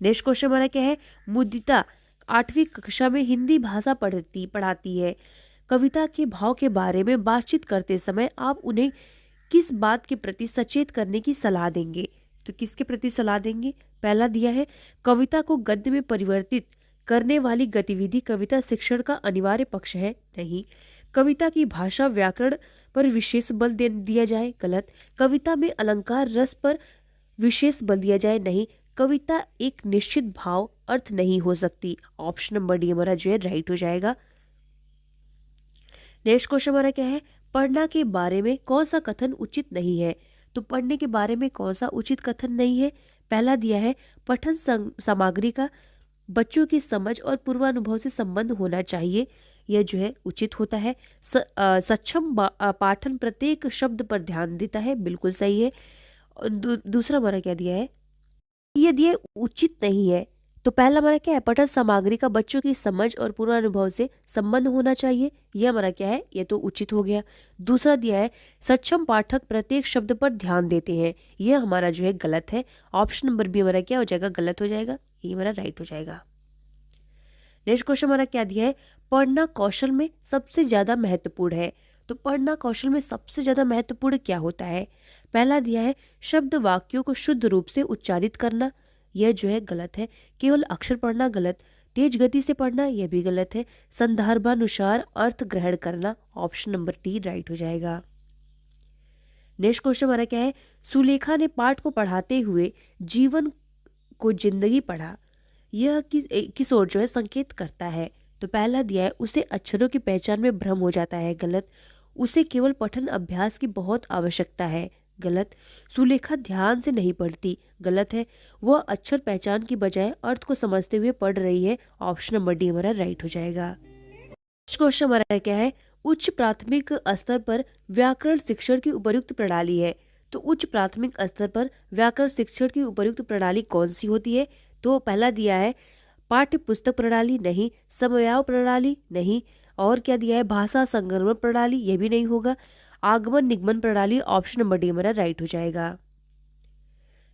Speaker 1: नेक्स्ट क्वेश्चन हमारा क्या है, मुदिता 8वीं कक्षा में हिंदी भाषा पढ़ाती है। कविता के भाव के बारे में बातचीत करते समय आप उन्हें किस बात के प्रति सचेत करने की सलाह देंगे। तो किसके प्रति सलाह देंगे। पहला दिया है कविता को गद्य में परिवर्तित करने वाली गतिविधि कविता शिक्षण का अनिवार्य पक्ष है, नहीं। कविता की भाषा व्याकरण पर विशेष बल दिया जाए, गलत। कविता में अलंकार रस पर विशेष बल दिया जाए, नहीं। कविता एक निश्चित भाव अर्थ नहीं हो सकती। ऑप्शन नंबर डी हमारा जो है राइट हो जाएगा। नेक्स्ट क्वेश्चन हमारा क्या है, पढ़ना के बारे में कौन सा कथन उचित नहीं है। तो पढ़ने के बारे में कौन सा उचित कथन नहीं है। पहला दिया है पठन सामग्री का बच्चों की समझ और पूर्वानुभव से संबंध होना चाहिए, यह जो है उचित होता है। सक्षम पाठन प्रत्येक शब्द पर ध्यान देता है, बिल्कुल सही है। दूसरा हमारा क्या दिया है, यदि उचित नहीं है। तो पहला हमारा क्या है, पठन सामग्री का बच्चों की समझ और पूर्वानुभव से संबंध होना चाहिए, यह हमारा क्या है, यह तो उचित हो गया। दूसरा दिया है सक्षम पाठक प्रत्येक शब्द पर ध्यान देते हैं, यह हमारा जो है गलत है। ऑप्शन नंबर बी हमारा क्या हो जाएगा, गलत हो जाएगा, ये हमारा राइट हो जाएगा। नेक्स्ट क्वेश्चन हमारा क्या दिया है, पढ़ना कौशल में सबसे ज्यादा महत्वपूर्ण है। तो पढ़ना कौशल में सबसे ज्यादा महत्वपूर्ण क्या होता है। पहला दिया है शब्द वाक्यों को शुद्ध रूप से उच्चारित करना, यह जो है गलत है। केवल अक्षर पढ़ना, गलत। तेज गति से पढ़ना, यह भी गलत है। संदर्भानुसार अर्थ ग्रहण करना, ऑप्शन नंबर डी राइट हो जाएगा। नेक्स्ट क्वेश्चन हमारा क्या है, सुलेखा ने पाठ को पढ़ाते हुए जीवन को जिंदगी पढ़ा, यह किस ओर जो है संकेत करता है। तो पहला दिया है उसे अक्षरों की पहचान में भ्रम हो जाता है, गलत। उसे केवल पठन अभ्यास की बहुत आवश्यकता है। गलत। सुलेखा ध्यान से नहीं पढ़ती। गलत है। वह अक्षर पहचान की बजाय अर्थ को समझते हुए पढ़ रही है। ऑप्शन नंबर डी हमारा राइट हो जाएगा। क्वेश्चन हमारा क्या है, उच्च प्राथमिक स्तर पर व्याकरण शिक्षण की उपयुक्त प्रणाली है। तो उच्च प्राथमिक स्तर पर व्याकरण शिक्षण की उपयुक्त प्रणाली कौन सी होती है? तो पहला दिया है पाठ्य पुस्तक प्रणाली, नहीं। समवाय प्रणाली, नहीं। और क्या दिया है, भाषा संगमन प्रणाली, यह भी नहीं होगा। आगमन निगमन प्रणाली, ऑप्शन नंबर डी हमारा राइट हो जाएगा।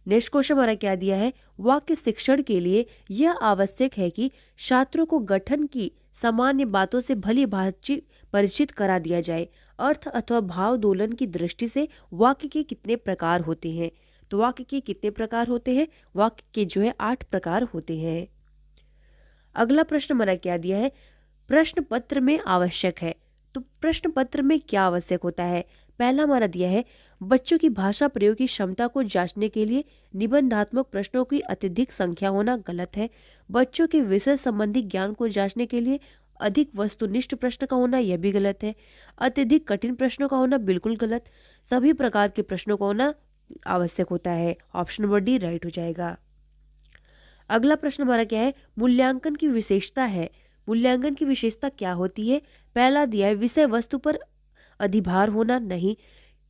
Speaker 1: नेक्स्ट क्वेश्चन हमारा क्या दिया है, वाक्य शिक्षण के लिए यह आवश्यक है कि छात्रों को गठन की सामान्य बातों से भली भांति परिचित करा दिया जाए। अर्थ अथवा भाव दोलन की दृष्टि से वाक्य के कितने प्रकार होते हैं? तो वाक्य के कितने प्रकार होते हैं? वाक्य के जो है 8 प्रकार होते हैं। अगला प्रश्न हमारा क्या दिया है, प्रश्न पत्र में आवश्यक है। तो प्रश्न पत्र में क्या आवश्यक होता है? पहला हमारा दिया है बच्चों की भाषा प्रयोग की क्षमता को जांचने के लिए निबंधात्मक प्रश्नों की अत्यधिक संख्या होना, गलत है। बच्चों के विषय संबंधी ज्ञान को जांचने के लिए अधिक वस्तुनिष्ठ प्रश्न का होना, यह भी गलत है। अत्यधिक कठिन प्रश्नों का होना, बिल्कुल गलत। सभी प्रकार के प्रश्नों का होना आवश्यक होता है। ऑप्शन नंबर डी राइट हो जाएगा। अगला प्रश्न हमारा क्या है, मूल्यांकन की विशेषता है। मूल्यांकन की विशेषता क्या होती है? पहला दिया है विषय वस्तु पर अधिभार होना, नहीं।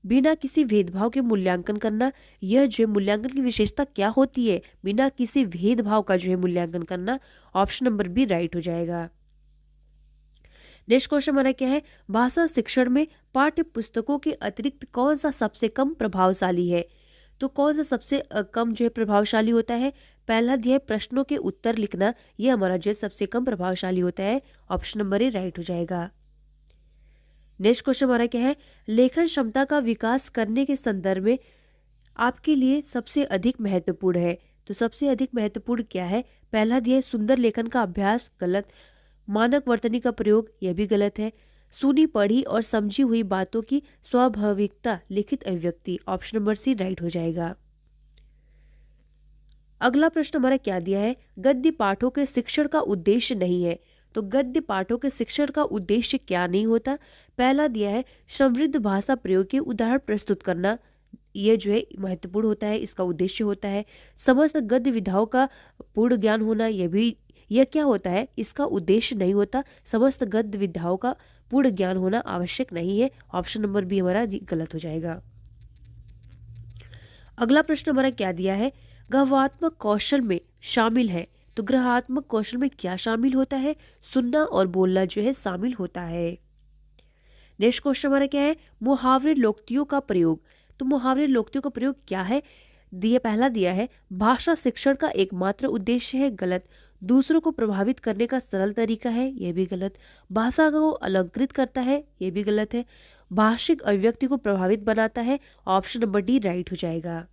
Speaker 1: बिना किसी भेदभाव के मूल्यांकन करना, यह जो है मूल्यांकन की विशेषता क्या होती है? बिना किसी भेदभाव का जो है मूल्यांकन करना। ऑप्शन नंबर बी राइट हो जाएगा। नेक्स्ट क्वेश्चन हमारा क्या है, भाषा शिक्षण में पाठ्य पुस्तकों के अतिरिक्त कौन सा सबसे कम प्रभावशाली है? तो कौन सा सबसे कम जो है प्रभावशाली होता है? पहला दिया है प्रश्नों के उत्तर लिखना, यह हमारा जो है सबसे कम प्रभावशाली होता है। ऑप्शन नंबर ए राइट हो जाएगा। नेक्स्ट क्वेश्चन हमारा क्या है, लेखन क्षमता का विकास करने के संदर्भ में आपके लिए सबसे अधिक महत्वपूर्ण है। तो सबसे अधिक महत्वपूर्ण क्या है? पहला दिया है सुंदर लेखन का अभ्यास, गलत। मानक वर्तनी का प्रयोग, यह भी गलत है। सुनी पढ़ी और समझी हुई बातों की स्वाभाविकता लिखित अभिव्यक्ति, ऑप्शन नंबर सी राइट हो जाएगा। अगला प्रश्न हमारा क्या दिया है, गद्य पाठों के शिक्षण का उद्देश्य नहीं है। तो गद्य पाठों के शिक्षण का उद्देश्य क्या नहीं होता? पहला दिया है समृद्ध भाषा प्रयोग के उदाहरण प्रस्तुत करना, यह जो है महत्वपूर्ण होता है, इसका उद्देश्य होता है। समस्त गद्य विधाओं का पूर्ण ज्ञान होना, यह क्या होता है? इसका उद्देश्य नहीं होता। समस्त गद्य विधाओं का पूर्ण ज्ञान होना आवश्यक नहीं है। ऑप्शन नंबर बी हमारा गलत हो जाएगा। अगला प्रश्न हमारा क्या दिया है, ग्रहात्मक कौशल में शामिल है। तो ग्रहात्मक कौशल में क्या शामिल होता है? सुनना और बोलना जो है शामिल होता है। नेक्स्ट क्वेश्चन हमारा क्या है, मुहावरे लोकोक्तियों का प्रयोग। तो मुहावरे लोकोक्तियों का प्रयोग क्या है? पहला दिया है भाषा शिक्षण का एकमात्र उद्देश्य है, गलत। दूसरों को प्रभावित करने का सरल तरीका है, यह भी गलत। भाषा को अलंकृत करता है, यह भी गलत है। भाषिक अभिव्यक्ति को प्रभावित बनाता है, ऑप्शन नंबर डी राइट हो जाएगा।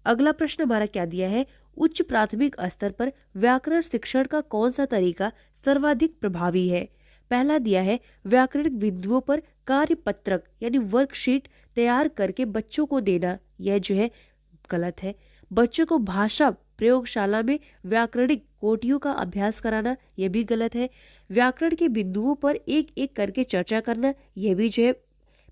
Speaker 1: अगला प्रश्न हमारा क्या दिया है, उच्च प्राथमिक स्तर पर व्याकरण शिक्षण का कौन सा तरीका सर्वाधिक प्रभावी है? पहला दिया है व्याकरणिक बिंदुओं पर कार्यपत्रक यानी वर्कशीट तैयार करके बच्चों को देना, यह जो है गलत है। बच्चों को भाषा प्रयोगशाला में व्याकरणिक कोटियों का अभ्यास कराना, यह भी गलत है। व्याकरण के बिंदुओं पर एक एक करके चर्चा करना, यह भी जो है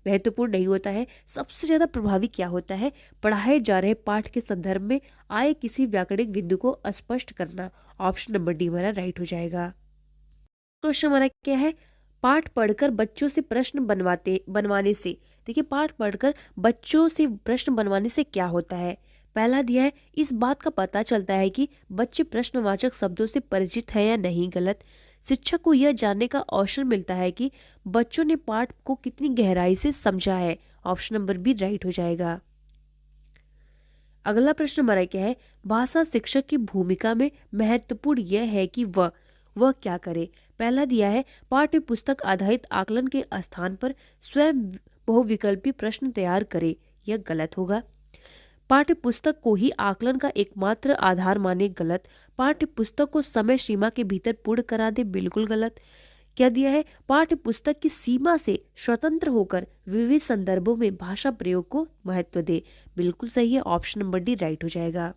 Speaker 1: महत्वपूर्ण नहीं होता है। सबसे ज्यादा प्रभावी क्या होता है? पढ़ाए जा रहे पाठ के संदर्भ में आए किसी व्याकरणिक बिंदु को स्पष्ट करना, ऑप्शन नंबर डी हमारा राइट हो जाएगा। क्वेश्चन हमारा क्या है, पाठ पढ़कर बच्चों से प्रश्न बनवाने से, देखिए पाठ पढ़कर बच्चों से प्रश्न बनवाने से क्या होता है? पहला दिया है इस बात का पता चलता है कि बच्चे प्रश्नवाचक शब्दों से परिचित हैं या नहीं, गलत। शिक्षक को यह जानने का अवसर मिलता है कि बच्चों ने पाठ को कितनी गहराई से समझा है, ऑप्शन नंबर बी राइट हो जाएगा। अगला प्रश्न हमारा क्या है, भाषा शिक्षक की भूमिका में महत्वपूर्ण यह है कि वह क्या करे? पहला दिया है पाठ्य पुस्तक आधारित आकलन के स्थान पर स्वयं बहुविकल्पी प्रश्न तैयार करे, यह गलत होगा। पाठ्य पुस्तक को ही आकलन का एकमात्र आधार माने, गलत। पाठ्य पुस्तक को समय सीमा के भीतर पूर्ण करा दे, बिल्कुल गलत। क्या दिया है पाठ्य पुस्तक की सीमा से स्वतंत्र होकर विविध संदर्भों में भाषा प्रयोग को महत्व दे, बिल्कुल सही है। ऑप्शन नंबर डी राइट हो जाएगा।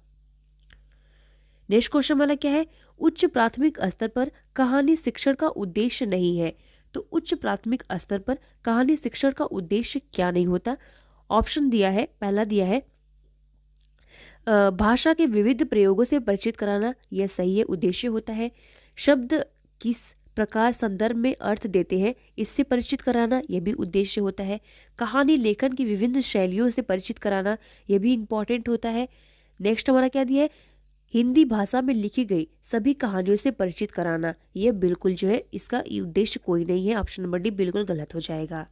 Speaker 1: नेक्स्ट क्वेश्चन वाला क्या है, उच्च प्राथमिक स्तर पर कहानी शिक्षण का उद्देश्य नहीं है। तो उच्च प्राथमिक स्तर पर कहानी शिक्षण का उद्देश्य क्या नहीं होता? ऑप्शन दिया है, पहला दिया है भाषा के विविध प्रयोगों से परिचित कराना, यह सही है, उद्देश्य होता है। शब्द किस प्रकार संदर्भ में अर्थ देते हैं, इससे परिचित कराना, यह भी उद्देश्य होता है। कहानी लेखन की विभिन्न शैलियों से परिचित कराना, यह भी इंपॉर्टेंट होता है। नेक्स्ट हमारा क्या दिया है, हिंदी भाषा में लिखी गई सभी कहानियों से परिचित कराना, यह बिल्कुल जो है इसका उद्देश्य कोई नहीं है, ऑप्शन नंबर डी बिल्कुल गलत हो जाएगा।